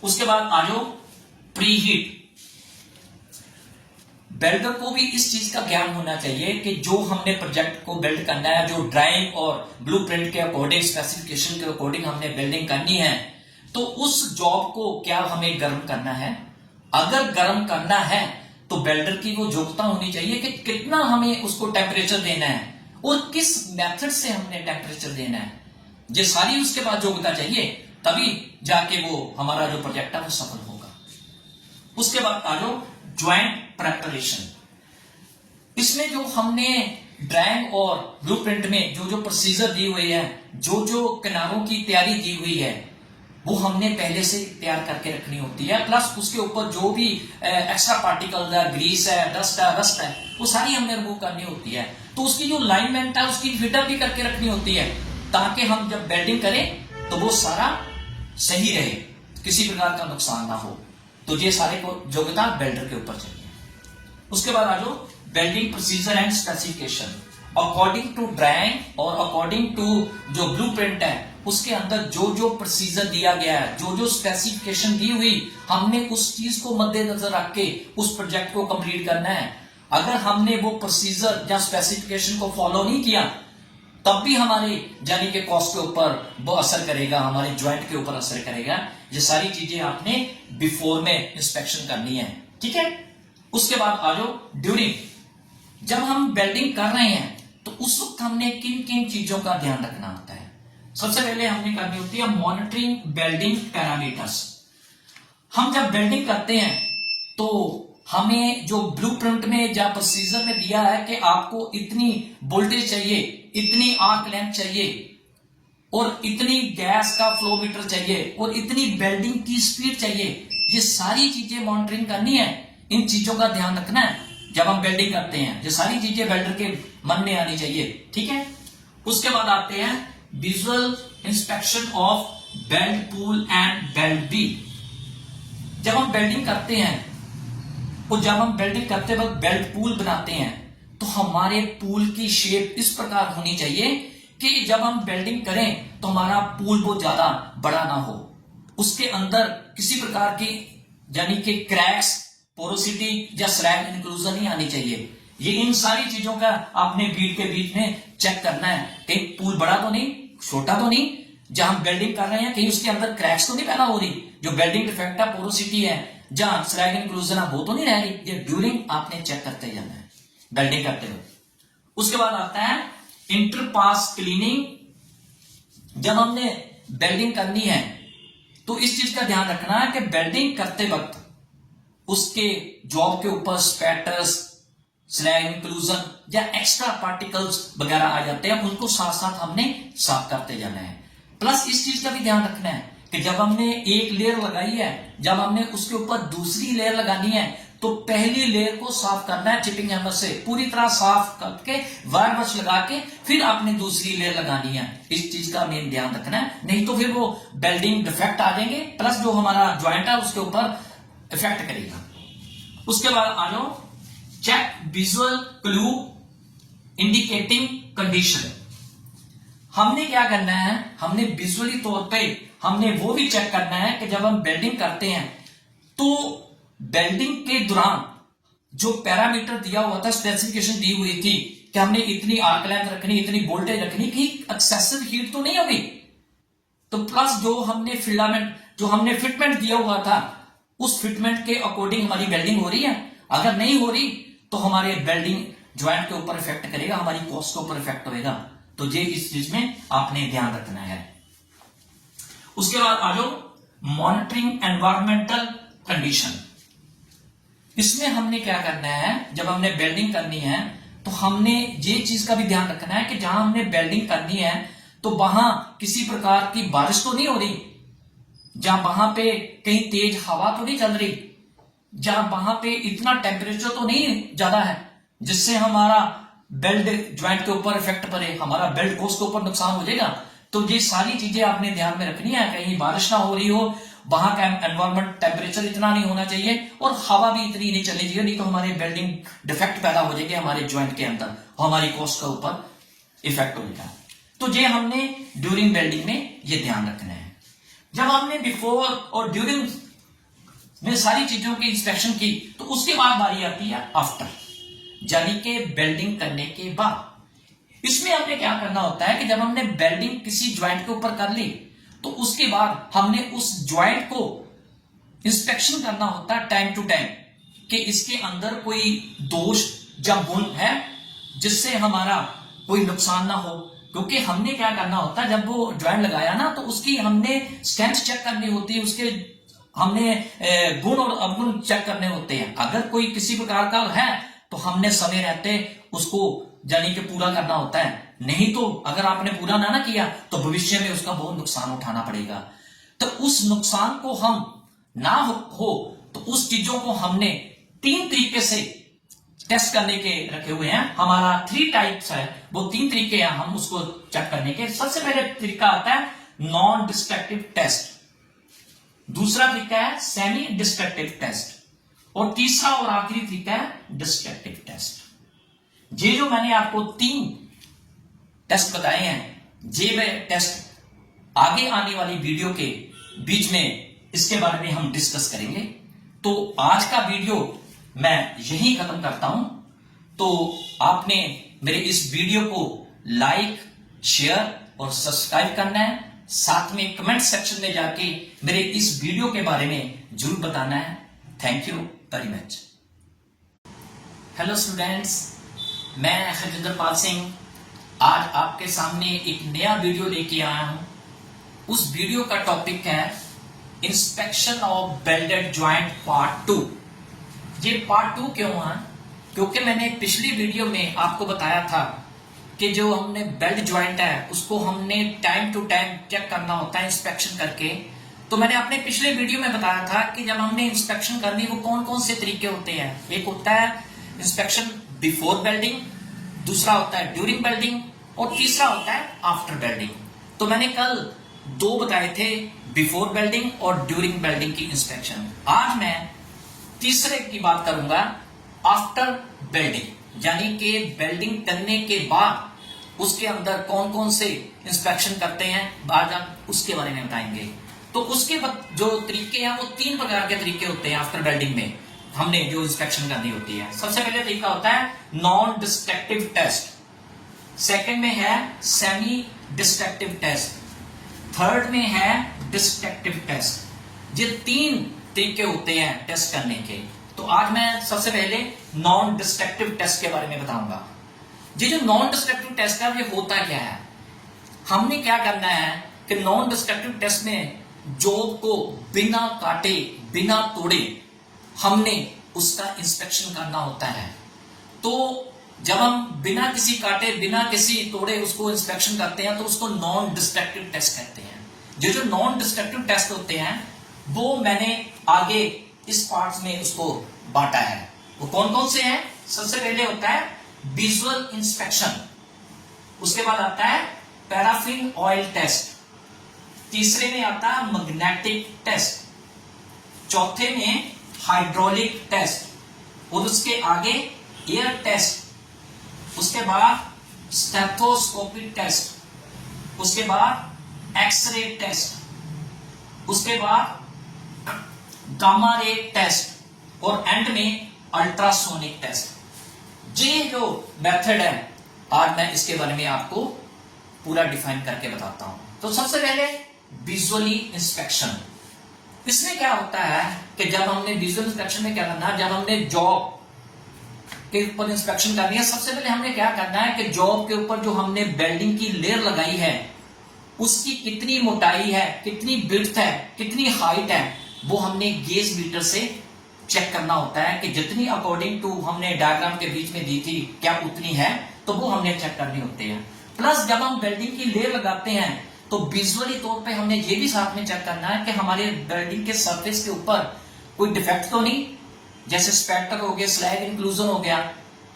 उसके बाद आ जाओ प्री हीट। वेल्डर को भी इस चीज का ज्ञान होना चाहिए कि जो हमने प्रोजेक्ट को वेल्ड करना है, जो ड्राइंग और ब्लूप्रिंट के अकॉर्डिंग, स्पेसिफिकेशन के अकॉर्डिंग हमने वेल्डिंग करनी है, तो उस जॉब को क्या हमें गर्म करना है। अगर गर्म करना है तो वेल्डर की वो योग्यता होनी चाहिए कि कितना हमें उसको टेम्परेचर देना है और किस मेथड से हमने टेम्परेचर देना है। ये सारी उसके पास योग्यता चाहिए, तभी जाके वो हमारा जो प्रोजेक्ट है वो सफल होगा। उसके बाद आ जाओ ज्वाइंट प्रेपरेशन। इसमें जो हमने ड्राइंग और ब्लूप्रिंट में जो जो प्रोसीजर दी हुई है, जो जो किनारों की तैयारी दी हुई है, वो हमने पहले से तैयार करके रखनी होती है। प्लस उसके ऊपर जो भी एक्स्ट्रा पार्टिकल है, ग्रीस है, डस्ट है, रस्ट है, वो सारी हमने रिमूव करनी होती है। तो उसकी जो लाइनमेंट है उसकी फिटअप भी करके रखनी होती है, ताकि हम जब वेल्डिंग करें तो वो सारा सही रहे, किसी प्रकार का नुकसान ना हो। तो ये सारे को योग्यता वेल्डर के ऊपर चाहिए। उसके बाद आ जाओ welding procedure and specification. According to drawing और अकॉर्डिंग टू जो ब्लूप्रिंट है उसके अंदर जो जो प्रोसीजर दिया गया है, जो जो स्पेसिफिकेशन दी हुई, हमने उस चीज को मद्देनजर रख के उस प्रोजेक्ट को कंप्लीट करना है। अगर हमने वो प्रोसीजर या स्पेसिफिकेशन को फॉलो नहीं किया तब भी हमारे यानी कि कॉस्ट के ऊपर वो असर करेगा, हमारे ज्वाइंट के ऊपर असर करेगा। ये सारी चीजें आपने बिफोर में इंस्पेक्शन करनी है, ठीक है। उसके बाद आ जाओ ड्यूरिंग। जब हम वेल्डिंग कर रहे हैं तो उस वक्त हमने किन किन चीजों का ध्यान रखना होता है। सबसे पहले हमने करनी होती है मॉनिटरिंग वेल्डिंग पैरामीटर्स। हम जब वेल्डिंग करते हैं तो हमें जो ब्लूप्रिंट में या प्रोसीजर में दिया है कि आपको इतनी वोल्टेज चाहिए, इतनी आर्क लेंथ चाहिए और इतनी गैस का फ्लो मीटर चाहिए और इतनी वेल्डिंग की स्पीड चाहिए, ये सारी चीजें मॉनिटरिंग करनी है। इन चीजों का ध्यान रखना है जब हम वेल्डिंग करते हैं। ये सारी चीजें वेल्डर के मन में आनी चाहिए, ठीक है। उसके बाद आते हैं visual inspection of weld pool and weld bead. जब हम वेल्डिंग करते हैं और जब हम वेल्डिंग करते वक्त बेल्ट पूल बनाते हैं तो हमारे पूल की शेप इस प्रकार होनी चाहिए कि जब हम वेल्डिंग करें तो हमारा पूल बहुत ज्यादा बड़ा ना हो, उसके अंदर किसी प्रकार की यानी कि क्रैक्स, पोरोसिटी या स्लैग इंक्लूजन नहीं आनी चाहिए। ये इन सारी चीजों का आपने बीट के बीच में चेक करना है, कहीं पूल बड़ा तो नहीं, छोटा तो नहीं, जहां हम वेल्डिंग कर रहे हैं कहीं उसके अंदर क्रैक्स तो नहीं पैदा हो रही, जो वेल्डिंग डिफेक्ट है, पोरोसिटी है, जहां स्लैग इंक्लूजन है वो तो नहीं रह रही। ये ड्यूरिंग आपने चेक करते जाना है वेल्डिंग करते हुए। उसके बाद आता है इंटरपास क्लीनिंग। जब हमने वेल्डिंग करनी है तो इस चीज का ध्यान रखना है कि वेल्डिंग करते वक्त उसके जॉब के ऊपर स्पैटर्स, स्लैग इंक्लूजन या एक्स्ट्रा पार्टिकल्स वगैरह आ जाते हैं, उनको साथ साथ हमने साफ करते जाना है। प्लस इस चीज का भी ध्यान रखना है कि जब हमने एक लेयर लगाई है, जब हमने उसके ऊपर दूसरी लेयर लगानी है तो पहली लेयर को साफ करना है चिपिंग हैमर से, पूरी तरह साफ करके वायर ब्रश लगा के फिर आपने दूसरी लेयर लगानी है। इस चीज का मेन ध्यान रखना है, नहीं तो फिर वो वेल्डिंग डिफेक्ट आ जाएंगे, प्लस जो हमारा ज्वाइंट है उसके ऊपर इफेक्ट करेगा। उसके बाद आ जाओ check visual clue indicating condition. हमने क्या करना है, हमने विजुअली तौर पे हमने वो भी चेक करना है कि जब हम वेल्डिंग करते हैं तो वेल्डिंग के दौरान जो पैरामीटर दिया हुआ था, स्पेसिफिकेशन दी हुई थी कि हमने इतनी आर्क लेंथ रखनी, इतनी वोल्टेज रखनी, कि एक्सेसिव हीट तो नहीं होगी। तो प्लस जो हमने फिलामेंट, जो हमने फिटमेंट दिया हुआ था, उस फिटमेंट के अकॉर्डिंग हमारी वेल्डिंग हो रही है। अगर नहीं हो रही तो हमारे वेल्डिंग ज्वाइंट के ऊपर इफेक्ट करेगा, हमारी कॉस्ट के ऊपर इफेक्ट होगा। तो ये इस चीज में आपने ध्यान रखना है। उसके बाद आ जाओ मॉनिटरिंग एनवायरमेंटल कंडीशन। इसमें हमने क्या करना है, जब हमने वेल्डिंग करनी है तो हमने ये चीज का भी ध्यान रखना है कि जहां हमने वेल्डिंग करनी है तो वहां किसी प्रकार की बारिश तो नहीं हो रही, जहां वहां पे कहीं तेज हवा तो नहीं चल रही, जहां वहां पे इतना टेम्परेचर तो नहीं ज्यादा है जिससे हमारा बेल्ट ज्वाइंट के ऊपर इफेक्ट पड़े, हमारा बेल्ट कोस्ट के ऊपर नुकसान हो जाएगा। तो ये सारी चीजें आपने ध्यान में रखनी है, कहीं बारिश ना हो रही हो, वहां का एनवायरमेंट टेम्परेचर इतना नहीं होना चाहिए और हवा भी इतनी नहीं चलनी चाहिए, नहीं तो हमारे वेल्डिंग डिफेक्ट पैदा हो जाएंगे हमारे ज्वाइंट के अंदर, हमारी कॉस्ट के ऊपर इफेक्ट होगा। तो ये हमने ड्यूरिंग वेल्डिंग में ये ध्यान रखना है। जब हमने बिफोर और ड्यूरिंग में सारी चीजों की इंस्पेक्शन की तो उसके बाद बारी आती है आफ्टर, यानी कि वेल्डिंग करने के बाद। इसमें हमने क्या करना होता है कि जब हमने वेल्डिंग किसी ज्वाइंट के ऊपर कर ली तो उसके बाद हमने उस ज्वाइंट को इंस्पेक्शन करना होता है टाइम टू टाइम कि इसके अंदर कोई दोष या गुण है जिससे हमारा कोई नुकसान ना हो। क्योंकि हमने क्या करना होता है, जब वो ज्वाइंट लगाया ना तो उसकी हमने स्ट्रेंथ चेक करनी होती है, उसके हमने गुण और अवगुण चेक करने होते हैं। अगर कोई किसी प्रकार का है तो हमने समय रहते उसको यानी कि पूरा करना होता है, नहीं तो अगर आपने पूरा ना किया तो भविष्य में उसका बहुत नुकसान उठाना पड़ेगा। तो उस नुकसान को हम ना हो तो उस चीजों को हमने 3 तरीके से टेस्ट करने के रखे हुए हैं। हमारा 3 टाइप्स है, वो 3 तरीके हैं हम उसको चेक करने के। सबसे पहले तरीका आता है नॉन डिस्ट्रक्टिव टेस्ट, दूसरा तरीका है सेमी डिस्ट्रक्टिव टेस्ट और तीसरा और आखिरी तरीका है डिस्ट्रक्टिव टेस्ट। ये जो मैंने आपको 3 टेस्ट बताए हैं, ये टेस्ट आगे आने वाली वीडियो के बीच में इसके बारे में हम डिस्कस करेंगे। तो आज का वीडियो मैं यहीं खत्म करता हूं। तो आपने मेरे इस वीडियो को लाइक, शेयर और सब्सक्राइब करना है, साथ में कमेंट सेक्शन में जाके मेरे इस वीडियो के बारे में जरूर बताना है। Thank you very much. Hello students, मैं हरजिंदर पाल सिंह आज आपके सामने एक नया वीडियो लेके आया हूं। उस वीडियो का टॉपिक है inspection of welded joint part 2। ये पार्ट 2 क्यों है? क्योंकि मैंने पिछली वीडियो में आपको बताया था कि जो हमने बेल्ट ज्वाइंट है उसको हमने टाइम टू टाइम चेक करना होता है इंस्पेक्शन करके। तो मैंने अपने पिछले वीडियो में बताया था कि जब हमने इंस्पेक्शन करनी वो कौन कौन से तरीके होते हैं। एक होता है इंस्पेक्शन बिफोर वेल्डिंग, दूसरा होता है ड्यूरिंग वेल्डिंग और तीसरा होता है आफ्टर वेल्डिंग। तो मैंने कल 2 बताए थे, बिफोर वेल्डिंग और ड्यूरिंग वेल्डिंग की इंस्पेक्शन। आज मैं तीसरे की बात करूंगा आफ्टर वेल्डिंग, यानी कि वेल्डिंग करने के बाद उसके अंदर कौन कौन से इंस्पेक्शन करते हैं बाद आप उसके बारे में बताएंगे। तो उसके जो तरीके हैं वो 3 प्रकार के तरीके होते हैं आफ्टर वेल्डिंग में हमने जो इंस्पेक्शन करनी होती है। सबसे पहले तरीका होता है नॉन डिस्ट्रक्टिव टेस्ट, सेकंड में है सेमी डिस्ट्रक्टिव टेस्ट, थर्ड में है डिस्ट्रक्टिव टेस्ट। ये 3 तरीके होते हैं टेस्ट करने के। तो आज मैं सबसे पहले नॉन डिस्ट्रक्टिव टेस्ट के बारे में बताऊंगा। ये जो नॉन डिस्ट्रक्टिव टेस्ट है ये होता क्या है, हमने क्या करना है कि नॉन डिस्ट्रक्टिव टेस्ट में जॉब को बिना काटे बिना तोड़े हमने उसका इंस्पेक्शन करना होता है। तो जब हम बिना किसी काटे बिना किसी तोड़े उसको इंस्पेक्शन करते हैं तो उसको नॉन डिस्ट्रक्टिव टेस्ट कहते हैं। ये जो नॉन डिस्ट्रक्टिव टेस्ट होते हैं वो मैंने आगे इस पार्ट में उसको बांटा है। वो कौन कौन से हैं? सबसे पहले होता है विजुअल इंस्पेक्शन, उसके बाद आता है पैराफिन ऑयल टेस्ट, तीसरे में आता है मैग्नेटिक टेस्ट, चौथे में हाइड्रोलिक टेस्ट और उसके आगे एयर टेस्ट, उसके बाद स्टेथोस्कोपिक टेस्ट, उसके बाद एक्सरे टेस्ट, उसके बाद गामा रे टेस्ट और एंड में अल्ट्रासोनिक टेस्ट। ये जो मेथड है आज मैं इसके बारे में आपको पूरा डिफाइन करके बताता हूं। तो सबसे पहले विजुअली इंस्पेक्शन, इसमें क्या होता है कि जब हमने विजुअल इंस्पेक्शन में क्या करना है, जब हमने जॉब के ऊपर इंस्पेक्शन करनी है सबसे पहले हमने क्या करना है कि जॉब के ऊपर जो हमने वेल्डिंग की लेयर लगाई है उसकी कितनी मोटाई है, कितनी विड्थ है, कितनी हाइट है, वो हमने गेज मीटर से चेक करना होता है कि जितनी अकॉर्डिंग टू हमने डायग्राम के बीच में दी थी क्या उतनी है, तो वो हमने चेक करनी होती है। प्लस जब हम वेल्डिंग की लेयर लगाते हैं तो विजुअली तौर पे हमने ये भी साथ में चेक करना है कि हमारे वेल्डिंग के सरफेस के ऊपर कोई डिफेक्ट तो नहीं, जैसे स्पैटर हो गया, स्लैग इंक्लूजन हो गया,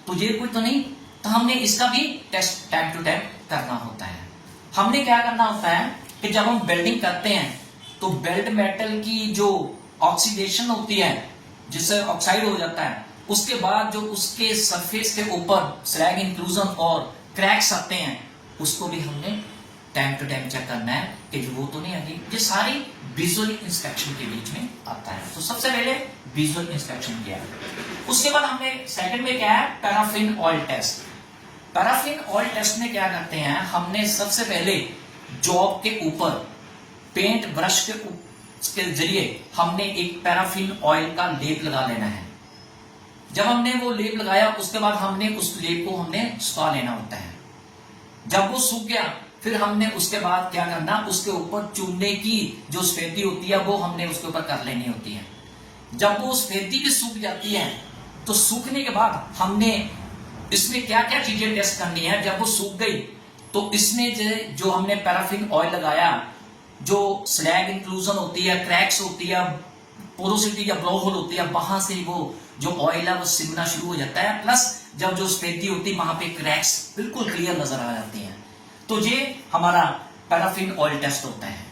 तो ये कोई तो नहीं। तो हमने इसका भी टेस्ट टाइम टू टाइम करना होता है। हमने क्या करना होता है कि जब हम वेल्डिंग करते हैं तो वेल्ड मेटल की जो ऑक्सीडेशन होती है जिससे ऑक्साइड हो जाता है, उसके बाद जो उसके सरफेस के ऊपर स्लैग इंक्लूजन और क्रैक्स आते हैं उसको भी हमने टाइम टू टाइम चेक करना है कि वो तो नहीं आती। ये सारी विजुअल इंस्पेक्शन के बीच में आता है। तो सबसे पहले विजुअल इंस्पेक्शन किया, उसके बाद हमने सेकंड में क्या है paraffin oil test. Paraffin oil test में क्या करते हैं, हमने सबसे पहले जॉब के ऊपर पेंट ब्रश के जरिए हमने एक पैराफिन ऑयल का लेप लगा लेना है। जब हमने वो लेप लगाया उसके बाद हमने उस लेप को हमने सुखा लेना होता है। जब वो सूख गया फिर हमने उसके बाद क्या करना, उसके ऊपर चूने की जो सफेदी होती है वो हमने उसके ऊपर कर लेनी होती है। जब वो सफेदी भी सूख जाती है तो सूखने के बाद हमने इसमें क्या क्या चीजें टेस्ट करनी है। जब वो सूख गई तो इसमें जो हमने पैराफिन ऑयल लगाया, जो स्लैग इंक्लूजन होती है, क्रैक्स होती है, पोरोसिटी या ब्लो होल होती है, वहां से वो जो ऑयल है वो सिमना शुरू हो जाता है। प्लस जब जो सफेदी होती है वहां पे क्रैक्स बिल्कुल क्लियर नजर आ जाती हैं। तो ये हमारा पैराफिन ऑयल टेस्ट होता है।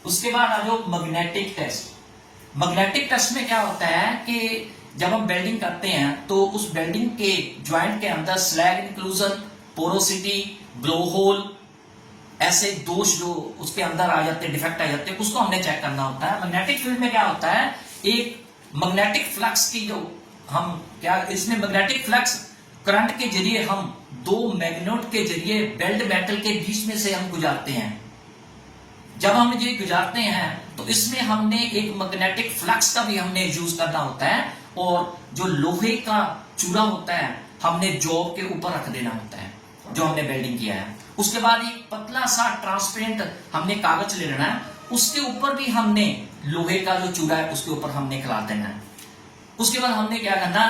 उसके बाद आ जाओ मैग्नेटिक टेस्ट। मैग्नेटिक टेस्ट में क्या होता है कि जब हम वेल्डिंग करते हैं तो उस वेल्डिंग के ज्वाइंट के अंदर slag inclusion, porosity, blow hole ऐसे दोष जो उसके अंदर आ जाते हैं, डिफेक्ट आ जाते हैं, उसको हमने चेक करना होता है। मैग्नेटिक फील्ड में क्या होता है, एक मैग्नेटिक फ्लक्स की जो हम क्या इसमें मैग्नेटिक फ्लक्स करंट के जरिए हम 2 मैग्नेट के जरिए वेल्ड मेटल के बीच में से हम गुजारते हैं। जब हम ये गुजारते हैं तो इसमें हमने एक मैग्नेटिक फ्लक्स का भी हमने यूज करना होता है और जो लोहे का चूरा होता है हमने जॉब के ऊपर रख देना होता है जो हमने वेल्डिंग किया है। उसके बाद एक पतला सा ट्रांसपेरेंट हमने कागज ले लेना है, उसके ऊपर भी हमने लोहे का जो चूरा है उसके ऊपर हमने खिला देना है। उसके बाद हमने क्या करना,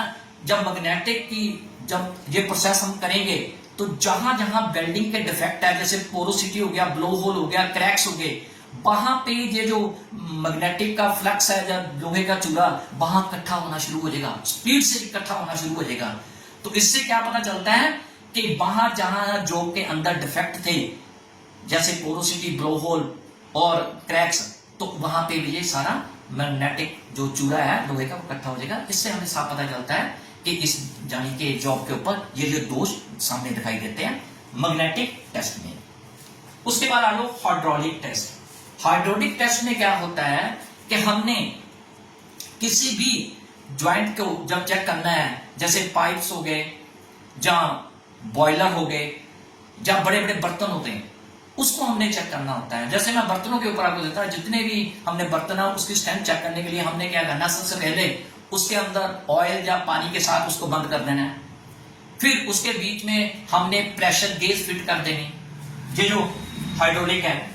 जब मैग्नेटिक की जब ये प्रोसेस हम करेंगे तो जहां जहां वेल्डिंग के डिफेक्ट है, जैसे पोरोसिटी हो गया, ब्लो होल हो गया, क्रैक्स हो गए, वहां पे ये जो मैग्नेटिक का फ्लक्स है जब लोहे का चूरा वहां इकट्ठा होना शुरू हो जाएगा, स्पीड से इकट्ठा होना शुरू हो जाएगा। तो इससे क्या पता चलता है कि वहां जहां जॉब के अंदर डिफेक्ट थे जैसे पोरोसिटी, ब्लो होल और क्रैक्स, तो वहां पे भी ये सारा मैग्नेटिक जो चूड़ा है लोहे का वो इकट्ठा हो जाएगा। इससे हमें साफ पता चलता है कि इस यानी कि जॉब के ऊपर ये जो दोष सामने दिखाई देते हैं मैग्नेटिक टेस्ट में। उसके बाद आ लो हाइड्रोलिक टेस्ट। हाइड्रोलिक टेस्ट में क्या होता है कि हमने किसी भी ज्वाइंट को जब चेक करना है, जैसे पाइप्स हो गए, जहां बॉयलर हो गए, जहां बड़े बड़े बर्तन होते हैं, उसको हमने चेक करना होता है। जैसे मैं बर्तनों के ऊपर आपको देता हूं, जितने भी हमने बर्तन है उसकी स्ट्रेंथ चेक करने के लिए हमने क्या करना, सबसे पहले उसके अंदर ऑयल या पानी के साथ उसको बंद कर देना है। फिर उसके बीच में हमने प्रेशर गेज फिट कर देनी। ये जो हाइड्रोलिक है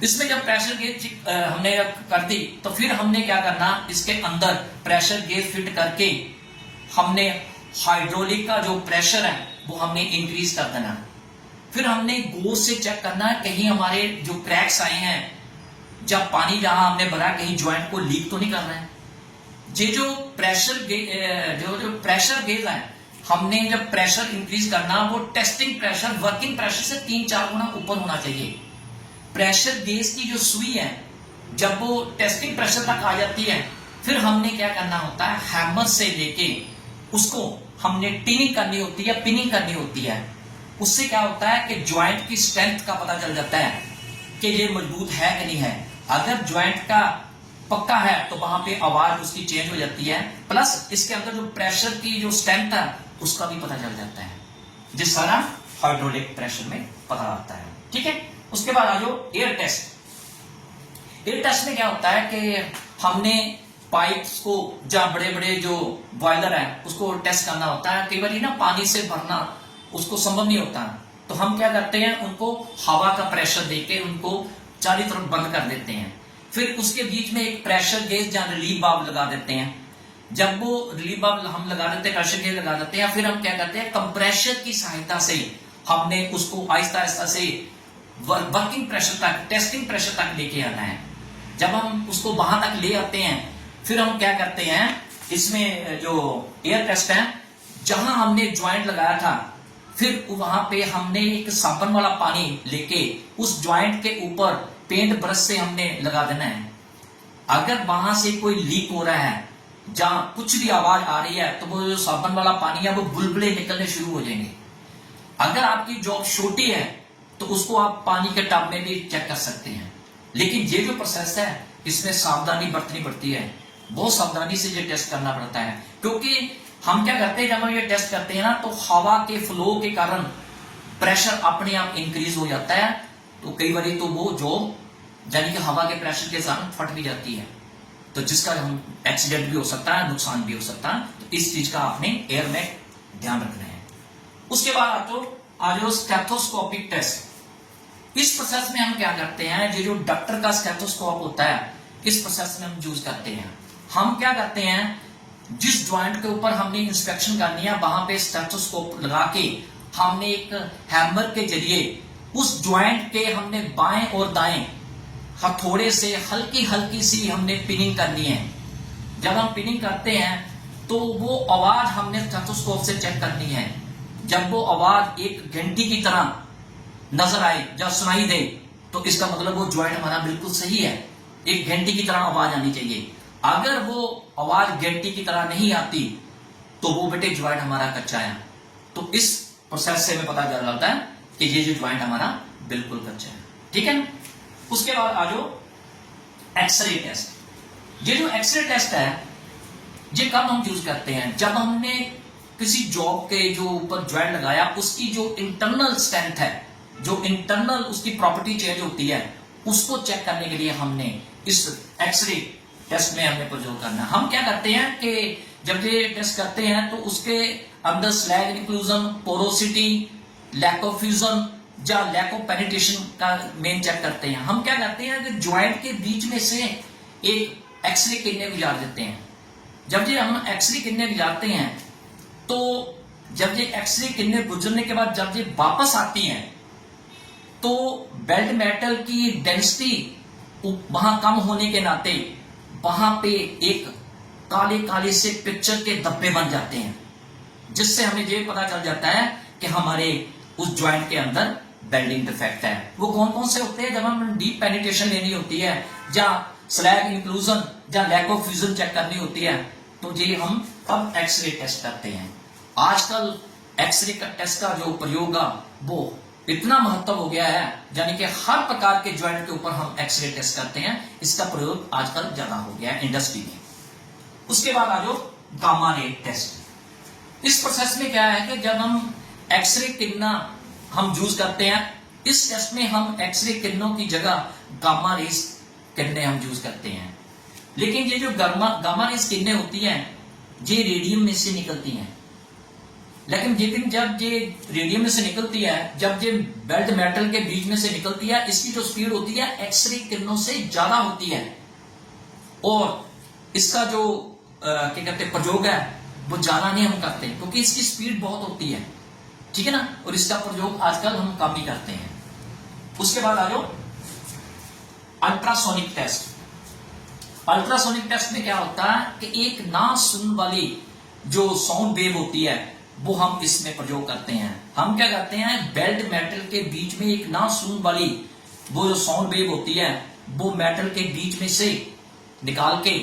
इसमें जब प्रेशर गेज हमने जब कर दी तो फिर हमने क्या करना, इसके अंदर प्रेशर गेज फिट करके हमने हाइड्रोलिक का जो प्रेशर है वो हमने इंक्रीज कर देना। फिर हमने गोज से चेक करना कहीं हमारे जो क्रैक्स आए हैं, जब पानी जहां हमने भरा कहीं ज्वाइंट को लीक तो नहीं कर रहा है। ये जो प्रेशर प्रेशर गेज है, हमने जब प्रेशर इंक्रीज करना वो टेस्टिंग प्रेशर वर्किंग प्रेशर से 3-4 गुना ऊपर होना चाहिए। प्रेशर गेज की जो सुई है जब वो टेस्टिंग प्रेशर तक आ जाती है, फिर हमने क्या करना होता है, हैमर से लेके उसको हमने टिनिंग करनी होती है, पिनिंग करनी होती है। उससे क्या होता है कि ज्वाइंट की स्ट्रेंथ का पता चल जाता है कि ये मजबूत है कि नहीं है। अगर ज्वाइंट का पक्का है तो वहां पे आवाज उसकी चेंज हो जाती है, प्लस इसके अंदर जो प्रेशर की जो स्ट्रेंथ है उसका भी पता चल जाता है, जिस सारा हाइड्रोलिक प्रेशर में पता आता है। ठीक है, उसके बाद आ जाओ एयर टेस्ट। एयर टेस्ट में क्या होता है कि हमने पाइप्स को, जहां बड़े बड़े जो बॉयलर है उसको टेस्ट करना होता है। कई बार ना पानी से भरना उसको संभव नहीं होता, तो हम क्या करते हैं, उनको हवा का प्रेशर देके उनको चारों तरफ बंद कर देते हैं। फिर उसके बीच में एक प्रेशर गेज जहां रिलीफ वाल्व लगा देते हैं। जब वो रिलीफ वाल्व हम लगा देते हैं, प्रेशर गेज लगा देते हैं, फिर हम क्या करते हैं, कंप्रेशर की सहायता से हमने उसको आहिस्ता आहिस्ता से वर्किंग प्रेशर तक, टेस्टिंग प्रेशर तक लेके आना है। जब हम उसको वहां तक ले आते हैं, फिर हम क्या करते हैं, इसमें जो एयर टेस्ट है, जहां हमने ज्वाइंट लगाया था, फिर वहां पे हमने एक साबुन वाला पानी लेके उस ज्वाइंट के ऊपर पेंट ब्रश से हमने लगा देना है। अगर वहां से कोई लीक हो रहा है, जहां कुछ भी आवाज आ रही है, तो वो जो साबुन वाला पानी है वो बुलबुले निकलने शुरू हो जाएंगे। अगर आपकी जॉब छोटी है तो उसको आप पानी के टब में भी चेक कर सकते हैं। लेकिन ये जो प्रोसेस है इसमें सावधानी बरतनी पड़ती है, बहुत सावधानी से ये टेस्ट करना पड़ता है। क्योंकि हम क्या करते हैं, जब हम ये टेस्ट करते हैं ना, तो हवा के फ्लो के कारण प्रेशर अपने आप इंक्रीज हो जाता है। तो कई बार तो वो जो यानी कि हवा के प्रेशर के कारण फट भी जाती है, तो जिसका हम एक्सीडेंट भी हो सकता है, नुकसान भी हो सकता है। तो इस चीज का आपने एयर में ध्यान रखना है। उसके बाद आ जाओ स्टेथोस्कोपिक टेस्ट। इस प्रोसेस में हम क्या करते हैं, ये जो डॉक्टर का स्टेथोस्कोप होता है, इस प्रोसेस में हम यूज करते हैं। हम क्या करते हैं, जिस ज्वाइंट के ऊपर हमने इंस्पेक्शन करनी है वहां पे स्टेथोस्कोप लगा के हमने एक हैमर के जरिए उस ज्वाइंट के हमने बाएं और दाएं हथौड़े से हल्की हल्की सी हमने पिनिंग करनी है। जब हम पिनिंग करते हैं तो वो आवाज हमने स्टेथोस्कोप से चेक करनी है। जब वो आवाज एक घंटी की तरह नजर आए, जब सुनाई दे, तो इसका मतलब वो ज्वाइंट हमारा बिल्कुल सही है। एक घंटी की तरह आवाज आनी चाहिए। अगर वो आवाज घंटी की तरह नहीं आती तो वो बेटे ज्वाइंट हमारा कच्चा है। तो इस प्रोसेस से हमें पता चल जाता है कि ये जो ज्वाइंट हमारा बिल्कुल कच्चा है। ठीक है, उसके बाद आ जाओ एक्सरे टेस्ट। ये जो एक्सरे टेस्ट है ये कब हम यूज करते हैं, जब हमने किसी जॉब के जो ऊपर ज्वाइंट लगाया उसकी जो इंटरनल स्ट्रेंथ है, जो इंटरनल उसकी प्रॉपर्टी चेंज होती है, उसको चेक करने के लिए हमने इस एक्सरे टेस्ट में हमने प्रयोग करना। हम क्या करते हैं कि जब ये टेस्ट करते हैं तो उसके अंदर slag inclusion, porosity, lack of fusion या लैक ऑफ पेनिट्रेशन का मेन चेक करते हैं। हम क्या करते हैं कि ज्वाइंट के बीच में से एक एक्सरे किरणें गुजार देते हैं। जब ये हम एक्सरे किरणें गुजारते हैं तो जब ये एक्सरे किरणें गुजरने के बाद जब ये वापस आती हैं तो बेल्ट मेटल की डेंसिटी वहां कम होने के नाते वहां पे एक काले काले से पिक्चर के धब्बे बन जाते हैं, जिससे हमें ये पता चल जाता है कि हमारे उस ज्वाइंट के अंदर बेल्डिंग डिफेक्ट है। वो कौन कौन से होते हैं, जब हम डीप पेनिट्रेशन लेनी होती है या स्लैग इंक्लूजन या लैक ऑफ फ्यूजन चेक करनी होती है तो ये हम तब एक्सरे टेस्ट करते हैं। आजकल एक्सरे का टेस्ट का जो प्रयोग है वो इतना महत्व हो गया है, यानी कि हर प्रकार के ज्वाइंट के ऊपर हम एक्सरे टेस्ट करते हैं। इसका प्रयोग आजकल ज्यादा हो गया है इंडस्ट्री में। उसके बाद आ जाओ गामा रे टेस्ट। इस प्रोसेस में क्या है कि जब हम एक्सरे किरणें हम यूज करते हैं, इस टेस्ट में हम एक्सरे किरणों की जगह गामा रेस किरणें हम यूज करते हैं। लेकिन ये जो गामा रेस किरणें होती हैं ये रेडियम में से निकलती हैं, लेकिन जब ये रेडियम में से निकलती है, जब ये बेल्ट मेटल के बीच में से निकलती है, इसकी जो स्पीड होती है एक्सरे किरणों से ज्यादा होती है और इसका जो क्या कहते हैं प्रयोग है वो ज्यादा नहीं हम करते क्योंकि इसकी स्पीड बहुत होती है, ठीक है ना, और इसका प्रयोग आजकल हम काफी करते हैं। उसके बाद आ जाओ अल्ट्रासोनिक टेस्ट। अल्ट्रासोनिक टेस्ट में क्या होता है कि एक ना सुन वाली जो साउंड वेव होती है वो हम इसमें प्रयोग करते हैं। हम क्या करते हैं, बेल्ट मेटल के बीच में एक ना सुन वाली वो जो साउंड वेव होती है वो मेटल के बीच में से निकाल के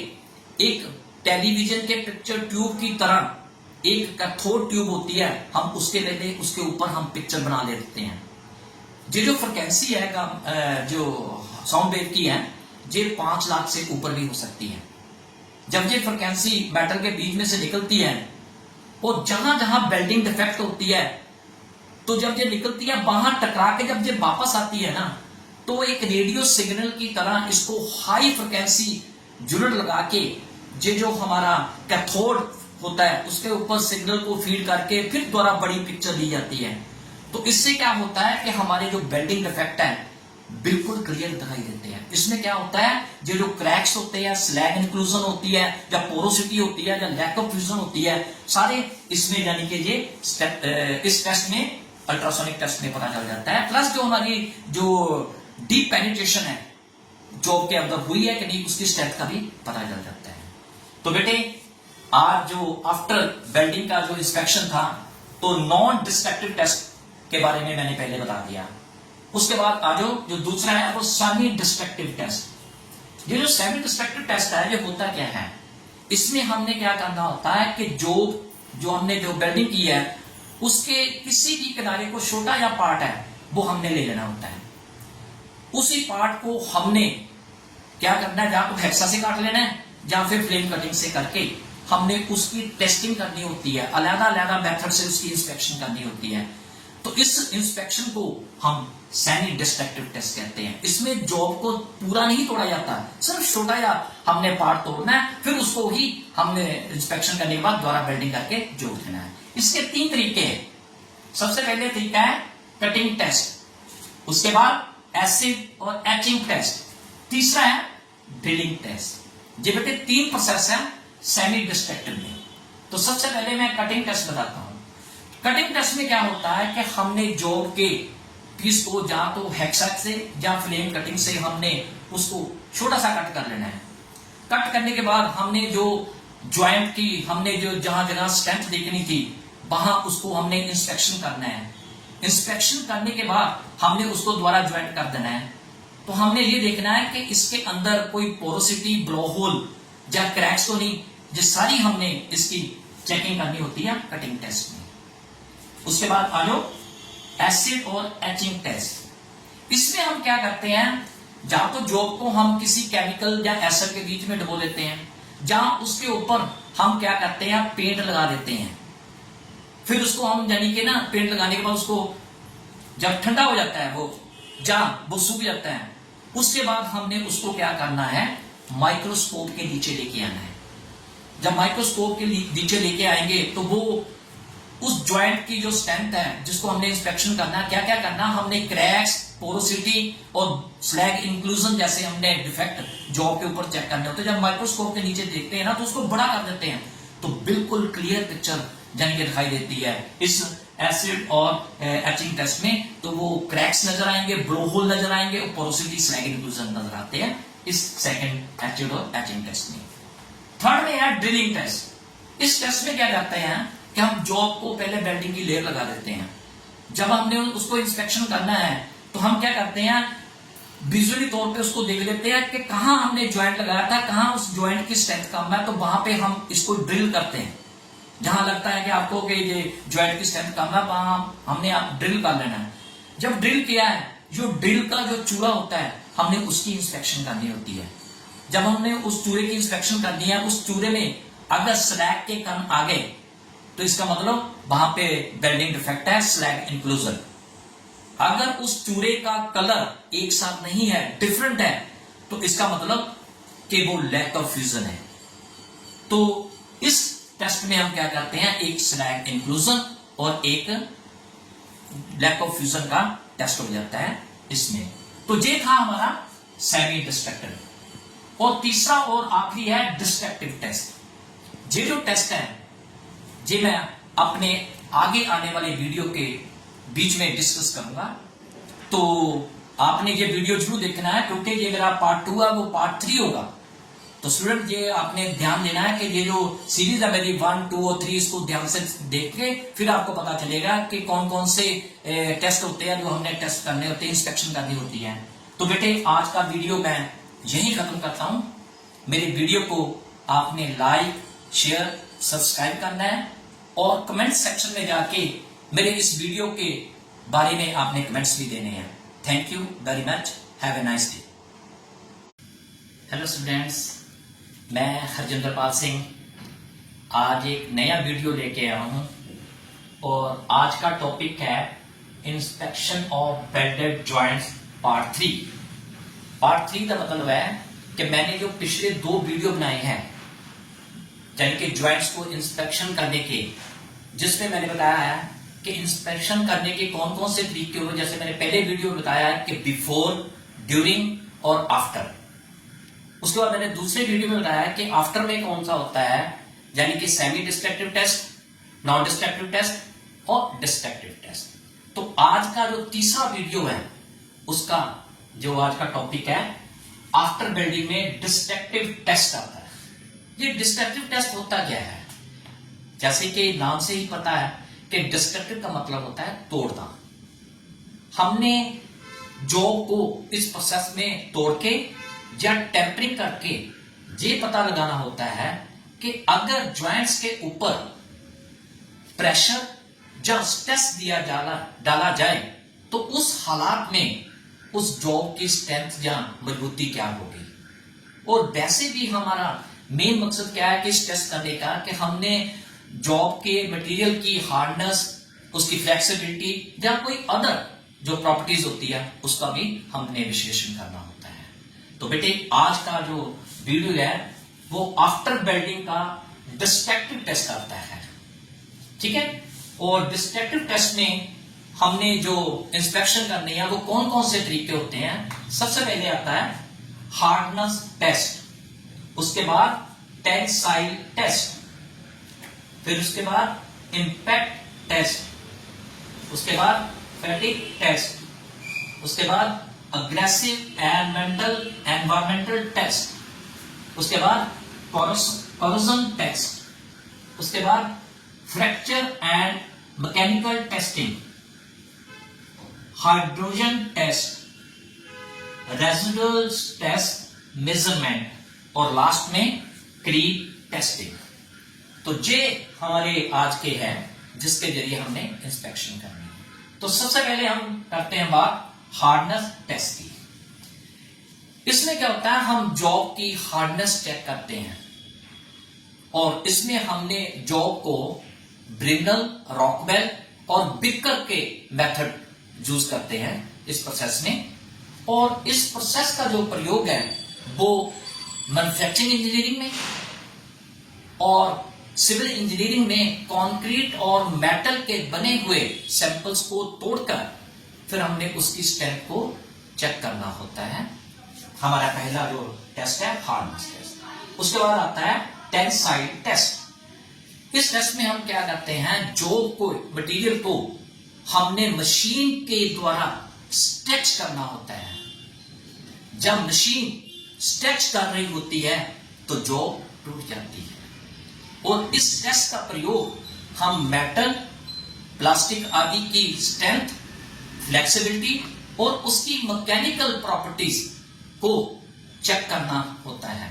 एक टेलीविजन के पिक्चर ट्यूब की तरह एक कैथोड ट्यूब होती है, हम उसके ऊपर हम पिक्चर बना लेते हैं। ये जो फ्रिक्वेंसी है जो साउंड वेव की है ये 5 लाख से ऊपर भी हो सकती है। जब ये फ्रिक्वेंसी मेटल के बीच में से निकलती है और जहां जहां बेल्डिंग डिफेक्ट होती है तो जब ये निकलती है वहां टकरा के जब ये वापस आती है ना तो एक रेडियो सिग्नल की तरह इसको हाई फ्रिक्वेंसी यूनिट लगा के ये जो हमारा कैथोड होता है उसके ऊपर सिग्नल को फीड करके फिर द्वारा बड़ी पिक्चर ली जाती है। तो इससे क्या होता है कि हमारे जो बेल्डिंग डिफेक्ट है बिल्कुल क्लियर दिखाई देते हैं। इसमें क्या होता है, ये जो क्रैक्स होते हैं, स्लैग इंक्लूजन होती है या पोरोसिटी होती है या लैक ऑफ फ्यूजन होती है, सारे इसमें यानी कि ये इस टेस्ट में अल्ट्रासोनिक टेस्ट में पता चल जाता है। प्लस जो हमारी जो डीप पेनिट्रेशन है जॉब के अंदर हुई है कि नहीं उसकी स्ट्रेंथ का भी पता चल जाता है। तो बेटे आज जो आफ्टर वेल्डिंग का जो इंस्पेक्शन था तो नॉन डिस्ट्रक्टिव टेस्ट के बारे में मैंने पहले बता दिया। उसके बाद आज जो दूसरा है वो सेमी डिस्ट्रक्टिव टेस्ट। ये जो सेमी डिस्ट्रक्टिव टेस्ट है ये होता क्या है, इसमें हमने क्या करना होता है कि जो हमने जो वेल्डिंग की है उसके किसी भी किनारे को छोटा या पार्ट है वो हमने ले लेना होता है। उसी पार्ट को हमने क्या करना है, या तो हेक्सा से काट लेना है या फिर फ्लेम कटिंग से करके हमने उसकी टेस्टिंग करनी होती है, अलग-अलग मेथड से उसकी इंस्पेक्शन करनी होती है। तो इस इंस्पेक्शन को हम सेमी डिस्ट्रक्टिव टेस्ट कहते हैं। इसमें जॉब को पूरा नहीं तोड़ा जाता, सिर्फ छोटा या हमने पार्ट तोड़ना है, फिर उसको ही हमने इंस्पेक्शन करने के बाद दोबारा वेल्डिंग करके जोड़ देना है। इसके 3 तरीके हैं। सबसे पहले तरीका है कटिंग टेस्ट, उसके बाद एसिड और एचिंग टेस्ट, तीसरा है ड्रिलिंग टेस्ट। ये बेटे 3 प्रोसेस है सेमी डिस्ट्रक्टिव में। तो सबसे पहले मैं कटिंग टेस्ट बताता हूं। कटिंग टेस्ट में क्या होता है कि हमने जॉब के पीस को या तो हेक्सा से या फ्लेम कटिंग से हमने उसको छोटा सा कट कर लेना है। कट करने के बाद हमने जो ज्वाइंट की हमने जो जहां जहां स्ट्रेंथ देखनी थी वहां उसको हमने इंस्पेक्शन करना है। इंस्पेक्शन करने के बाद हमने उसको दोबारा ज्वाइंट कर देना है। तो हमने ये देखना है कि इसके अंदर कोई पोरोसिटी, ब्लो होल या क्रैक्स तो नहीं, ये सारी हमने इसकी चेकिंग करनी होती है कटिंग टेस्ट में। उसके बाद आ जाओ एसिड और एचिंग टेस्ट। इसमें हम क्या करते हैं, या तो जॉब को हम किसी केमिकल या एसिड के बीच में डुबो देते हैं, या उसके ऊपर हम क्या करते हैं पेंट लगा देते हैं। फिर उसको हम यानी कि ना पेंट लगाने के बाद उसको जब ठंडा हो जाता है वो सूख जाता है, उसके बाद हमने उसको क्या करना है माइक्रोस्कोप के नीचे लेके आना है। जब माइक्रोस्कोप के नीचे लेके आएंगे तो वो उस ज्वाइंट की जो स्ट्रेंथ है जिसको हमने इंस्पेक्शन करना है, क्या क्या करना, हमने क्रैक्स, पोरोसिटी और स्लैग इंक्लूजन जैसे हमने डिफेक्ट जॉब के ऊपर चेक करने होते हैं। जब माइक्रोस्कोप के नीचे देखते हैं ना तो उसको बड़ा कर देते हैं तो बिल्कुल क्लियर पिक्चर यानी कि दिखाई देती है। इस एसिड और एचिंग टेस्ट में तो वो क्रैक्स नजर आएंगे, ब्लो होल नजर आएंगे और पोरोसिटी, स्लैग इंक्लूजन नजर आते हैं इस सेकंड एसिड और एचिंग टेस्ट में। थर्ड में है ड्रिलिंग टेस्ट। इस टेस्ट में क्या करते हैं कि हम जॉब को पहले वेल्डिंग की लेयर लगा देते हैं। जब हमने उसको इंस्पेक्शन करना है तो हम क्या करते हैं विजुअली तौर पे उसको देख लेते हैं कि कहां हमने ज्वाइंट लगाया था, कहां उस ज्वाइंट की स्ट्रेंथ कम है, तो वहां पे हम इसको ड्रिल करते हैं। जहां लगता है कि आपको कि ये ज्वाइंट की स्ट्रेंथ कम है, वहां हमने आप ड्रिल कर लेना है। जब ड्रिल किया है, जो ड्रिल का जो चूड़ा होता है, हमने उसकी इंस्पेक्शन करनी होती है। जब हमने उस चूड़े की इंस्पेक्शन करनी है, उस चूड़े में अगर स्लैग के कण आ गए तो इसका मतलब वहां पे बेल्डिंग डिफेक्ट है, स्लैग इंक्लूजन। अगर उस चूड़े का कलर एक साथ नहीं है, डिफरेंट है, तो इसका मतलब कि वो लैक ऑफ फ्यूजन है। तो इस टेस्ट में हम क्या करते हैं, एक स्लैग इंक्लूजन और एक लैक ऑफ फ्यूजन का टेस्ट हो जाता है इसमें। तो ये था हमारा सेमी डिस्ट्रक्टिव। और तीसरा और आखिरी है डिस्ट्रक्टिव टेस्ट। ये जो टेस्ट है, ये मैं अपने आगे आने वाले वीडियो के बीच में डिस्कस करूंगा। तो आपने ये वीडियो जरूर देखना है, क्योंकि ये मेरा पार्ट 2 है, वो पार्ट 3 होगा। तो स्टूडेंट ये आपने ध्यान देना है कि ये जो सीरीज है मेरी 1, 2 और 3, इसको ध्यान से देख के फिर आपको पता चलेगा कि कौन कौन से टेस्ट होते हैं जो हमने टेस्ट करने होते हैं, इंस्पेक्शन करनी होती है। तो बेटे आज का वीडियो मैं यही खत्म करता हूं। मेरे वीडियो को आपने लाइक, शेयर, सब्सक्राइब करना है और कमेंट सेक्शन में जाके मेरे इस वीडियो के बारे में आपने कमेंट्स भी देने हैं। Thank you very much, have a nice day. Hello students, मैं हरजिंदर पाल सिंह आज एक नया वीडियो लेके आया हूं और आज का टॉपिक है inspection of welded joints part 3। Part 3 का मतलब है कि मैंने जो पिछले 2 वीडियो बनाए हैं, यानी कि ज्वाइंट्स को इंस्पेक्शन करने के, जिसमें मैंने बताया है कि इंस्पेक्शन करने के कौन कौन से तरीके होंगे। जैसे मैंने पहले वीडियो में बताया है कि बिफोर, ड्यूरिंग और आफ्टर। उसके बाद मैंने दूसरे वीडियो में बताया कि आफ्टर में कौन सा होता है, यानी कि semi destructive test, non destructive test और डिस्ट्रक्टिव टेस्ट। तो आज का जो तीसरा वीडियो है, उसका जो आज का टॉपिक है, आफ्टर बिल्डिंग में डिस्ट्रक्टिव टेस्ट आता है। ये डिस्ट्रक्टिव टेस्ट होता क्या है? जैसे कि नाम से ही पता है कि डिस्ट्रक्टिव का मतलब होता है तोड़ना। हमने जॉब को इस प्रोसेस में तोड़ के या टेम्परिंग करके ये पता लगाना होता है कि अगर ज्वाइंट्स के ऊपर प्रेशर या स्ट्रेस डाला जाए तो उस हालात में उस जॉब की स्ट्रेंथ या मजबूती क्या होगी। और वैसे भी हमारा मेन मकसद क्या है कि स्ट्रेस करने का, कि हमने जॉब के मटेरियल की हार्डनेस, उसकी फ्लेक्सिबिलिटी या कोई अदर जो प्रॉपर्टीज होती है, उसका भी हमने विश्लेषण करना होता है। तो बेटे आज का जो वीडियो है वो आफ्टर बेल्डिंग का डिस्ट्रक्टिव टेस्ट करता है, ठीक है। और डिस्ट्रक्टिव टेस्ट में हमने जो इंस्पेक्शन करनी है वो कौन कौन से तरीके होते हैं। सबसे पहले आता है हार्डनेस टेस्ट, उसके बाद टेंसाइल टेस्ट, फिर उसके बाद इंपैक्ट टेस्ट, उसके बाद फैटिग टेस्ट, उसके बाद अग्रेसिव एनवायरमेंटल टेस्ट, उसके बाद कोरोजन टेस्ट, उसके बाद fracture and mechanical testing, hydrogen test, residual test, measurement और लास्ट में क्रीप टेस्टिंग। तो ये हमारे आज के हैं जिसके जरिए हमने इंस्पेक्शन करनी है। तो सबसे पहले हम करते हैं बात हार्डनेस टेस्ट की। इसमें क्या होता है, हम जॉब की हार्डनेस चेक करते हैं और इसमें हमने जॉब को ब्रिंडल, रॉकवेल और बिकर के मेथड यूज करते हैं इस प्रोसेस में। और इस प्रोसेस का जो प्रयोग है वो मैन्युफैक्चरिंग इंजीनियरिंग में और सिविल इंजीनियरिंग में कंक्रीट और मेटल के बने हुए सैंपल्स को तोड़कर फिर हमने उसकी स्ट्रेंथ को चेक करना होता है। हमारा पहला जो टेस्ट है हार्डनेस टेस्ट। उसके बाद आता है टेंसाइल टेस्ट। इस टेस्ट में हम क्या करते हैं, जॉब को, मटेरियल को हमने मशीन के द्वारा स्ट्रेच करना होता है। जब मशीन स्ट्रेच कर रही होती है तो जॉब टूट जाती है। और इस टेस्ट का प्रयोग हम मेटल, प्लास्टिक आदि की स्ट्रेंथ, फ्लेक्सिबिलिटी और उसकी मैकेनिकल प्रॉपर्टीज को चेक करना होता है।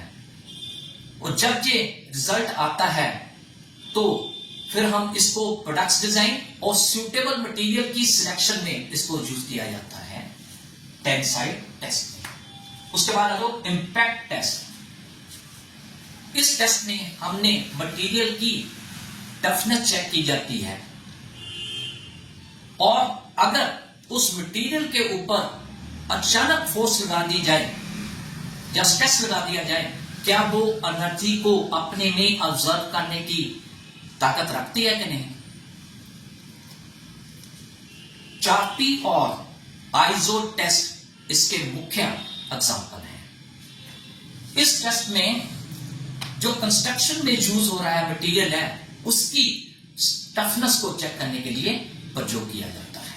और जब ये रिजल्ट आता है तो फिर हम इसको प्रोडक्ट्स डिजाइन और सूटेबल मटेरियल की सिलेक्शन में इसको यूज किया जाता है टेंसाइल टेस्ट में। उसके बाद आ जाओ इंपैक्ट टेस्ट। इस टेस्ट में हमने मटेरियल की टफनेस चेक की जाती है और अगर उस मटेरियल के ऊपर अचानक फोर्स लगा दी जाए या स्ट्रेस लगा दिया जाए, क्या वो एनर्जी को अपने में ऑब्जर्व करने की ताकत रखती है कि नहीं। चार्पी और आइजो टेस्ट इसके मुख्य एग्जांपल हैं। इस टेस्ट में जो कंस्ट्रक्शन में यूज हो रहा है मटेरियल है उसकी टफनेस को चेक करने के लिए प्रयोग किया जाता है।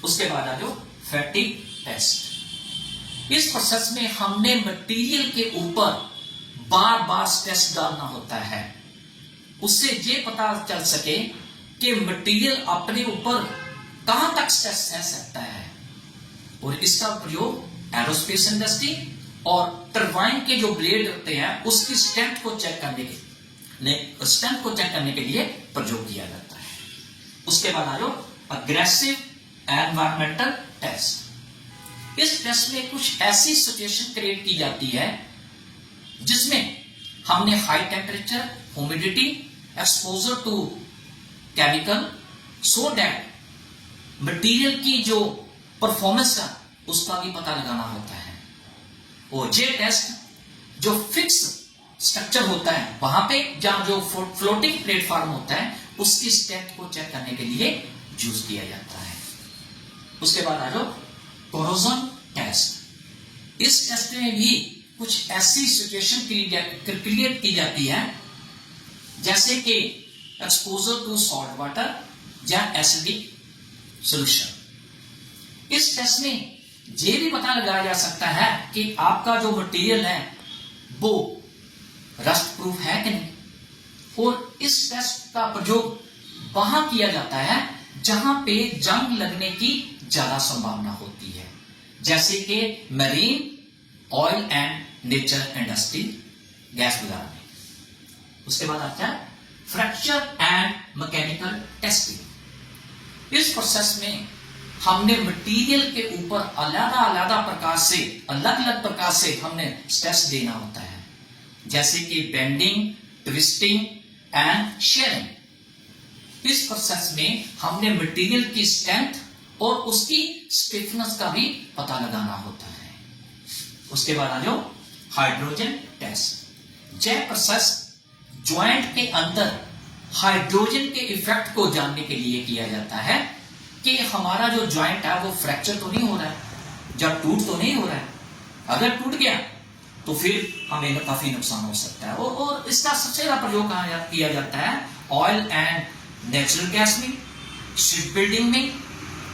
उसके बाद आ जाओ फैटिग टेस्ट। इस प्रोसेस में हमने मटेरियल के ऊपर बार बार स्ट्रेस डालना होता है, उससे ये पता चल सके कि मटेरियल अपने ऊपर कहां तक स्ट्रेस सह सकता है। और इसका प्रयोग एरोस्पेस इंडस्ट्री और टरबाइन के जो ब्लेड होते हैं उसकी स्ट्रेंथ को चेक करने के लिए प्रयोग किया जाता है। उसके बाद आ जाओ अग्रेसिव एनवायरमेंटल टेस्ट। इस टेस्ट में कुछ ऐसी सिचुएशन क्रिएट की जाती है जिसमें हमने high temperature, humidity, exposure to chemical so that material की जो परफॉर्मेंस का उसका भी पता लगाना होता है। और ये टेस्ट जो फिक्स स्ट्रक्चर होता है वहां पे जहां जो फ्लोटिंग प्लेटफॉर्म होता है उसकी स्ट्रेंथ को चेक करने के लिए यूज किया जाता है। उसके बाद आ जाओ कोरोजन टेस्ट। इस टेस्ट में भी कुछ ऐसी सिचुएशन क्रिएट की जाती है जैसे कि एक्सपोजर टू सॉल्ट वाटर या एसिडिक सॉल्यूशन। इस टेस्ट में ये भी पता लगाया जा सकता है कि आपका जो मटेरियल है वो रस्ट प्रूफ है कि नहीं। और इस टेस्ट का प्रयोग वहां किया जाता है जहां पे जंग लगने की ज्यादा संभावना होती है, जैसे कि marine, oil and nature industry, gas वगैरह में। उसके बाद आता है फ्रैक्चर एंड मैकेनिकल टेस्टिंग। इस प्रोसेस में हमने मटेरियल के ऊपर अलग अलग प्रकार से हमने स्ट्रेस देना होता है, जैसे कि बेंडिंग, ट्विस्टिंग एंड शेयरिंग। इस प्रोसेस में हमने मटेरियल की स्ट्रेंथ और उसकी स्टिफनेस का भी पता लगाना होता है। उसके बाद आ जाओ हाइड्रोजन टेस्ट। यह प्रोसेस ज्वाइंट के अंदर हाइड्रोजन के इफेक्ट को जानने के लिए किया जाता है कि हमारा जो ज्वाइंट है वो फ्रैक्चर तो नहीं हो रहा है या टूट तो नहीं हो रहा है। अगर टूट गया तो फिर हमें काफी नुकसान हो सकता है। और इसका सबसे ज्यादा प्रयोग कहां किया जाता है ऑयल एंड नेचुरल गैस में, शिप बिल्डिंग में,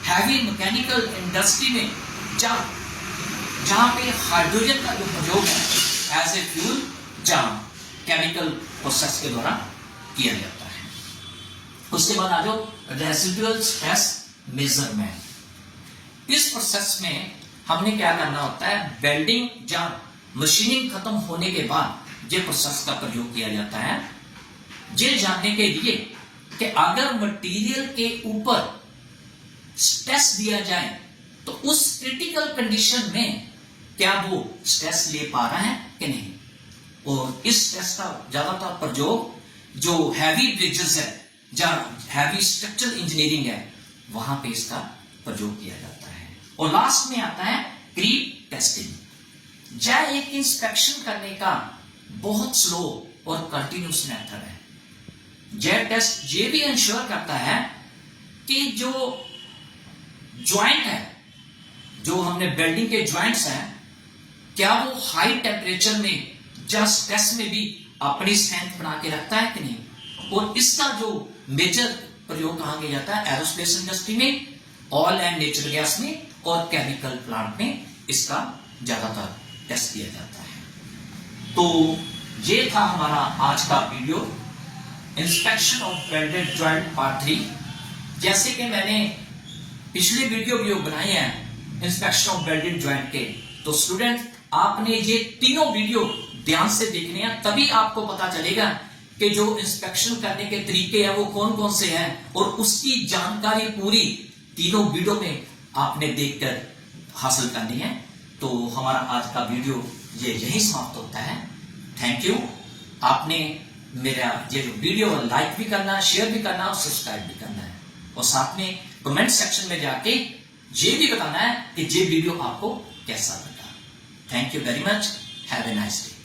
हैवी मैकेनिकल इंडस्ट्री में, जहां पे हाइड्रोजन का जो प्रयोग है एज ए फ्यूल, जहां केमिकल प्रोसेस के द्वारा किया जाता है। उसके बाद आ जाओ रेसिडुअल स्ट्रेस मेजरमेंट। इस प्रोसेस में हमने क्या करना होता है, वेल्डिंग या मशीनिंग खत्म होने के बाद ये प्रोसेस का प्रयोग किया जाता है ये जानने के लिए कि अगर मटेरियल के ऊपर स्ट्रेस दिया जाए तो उस क्रिटिकल कंडीशन में क्या वो स्ट्रेस ले पा रहा है कि नहीं। और इस स्ट्रेस का ज्यादातर प्रयोग जो हैवी ब्रिजेस है या हैवी स्ट्रक्चरल इंजीनियरिंग है वहां पे इसका प्रयोग किया जाता है। और लास्ट में आता है क्रीप टेस्टिंग। यह एक इंस्पेक्शन करने का बहुत स्लो और कंटिन्यूस मेथड है। यह टेस्ट ये भी इंश्योर करता है कि जो ज्वाइंट है, जो हमने वेल्डिंग के ज्वाइंट्स हैं, क्या वो हाई टेम्परेचर में या स्ट्रेस में भी अपनी स्ट्रेंथ बना के रखता है कि नहीं। और इसका जो मेजर प्रयोग कहां किया जाता है, एरोस्पेस इंडस्ट्री में, ऑयल एंड नेचुरल गैस में और केमिकल प्लांट में इसका ज्यादातर टेस्ट किया जाता है। तो ये था हमारा आज का video, inspection of welded joint part 3। जैसे कि मैंने पिछले वीडियो बनाए हैं इंस्पेक्शन ऑफ वेल्डेड ज्वाइंट के। तो स्टूडेंट आपने ये तीनों वीडियो ध्यान से देखने हैं, तभी आपको पता चलेगा कि जो इंस्पेक्शन करने के तरीके हैं वो कौन कौन से हैं, और उसकी जानकारी पूरी तीनों वीडियो में आपने देखकर हासिल करनी है। तो हमारा आज का वीडियो ये यही समाप्त होता है। Thank you. आपने मेरा ये जो वीडियो लाइक भी करना है, शेयर भी करना है और सब्सक्राइब भी करना है, और साथ में कमेंट सेक्शन में जाके ये भी बताना है कि ये वीडियो आपको कैसा लगा। Thank you very much. Have a nice day.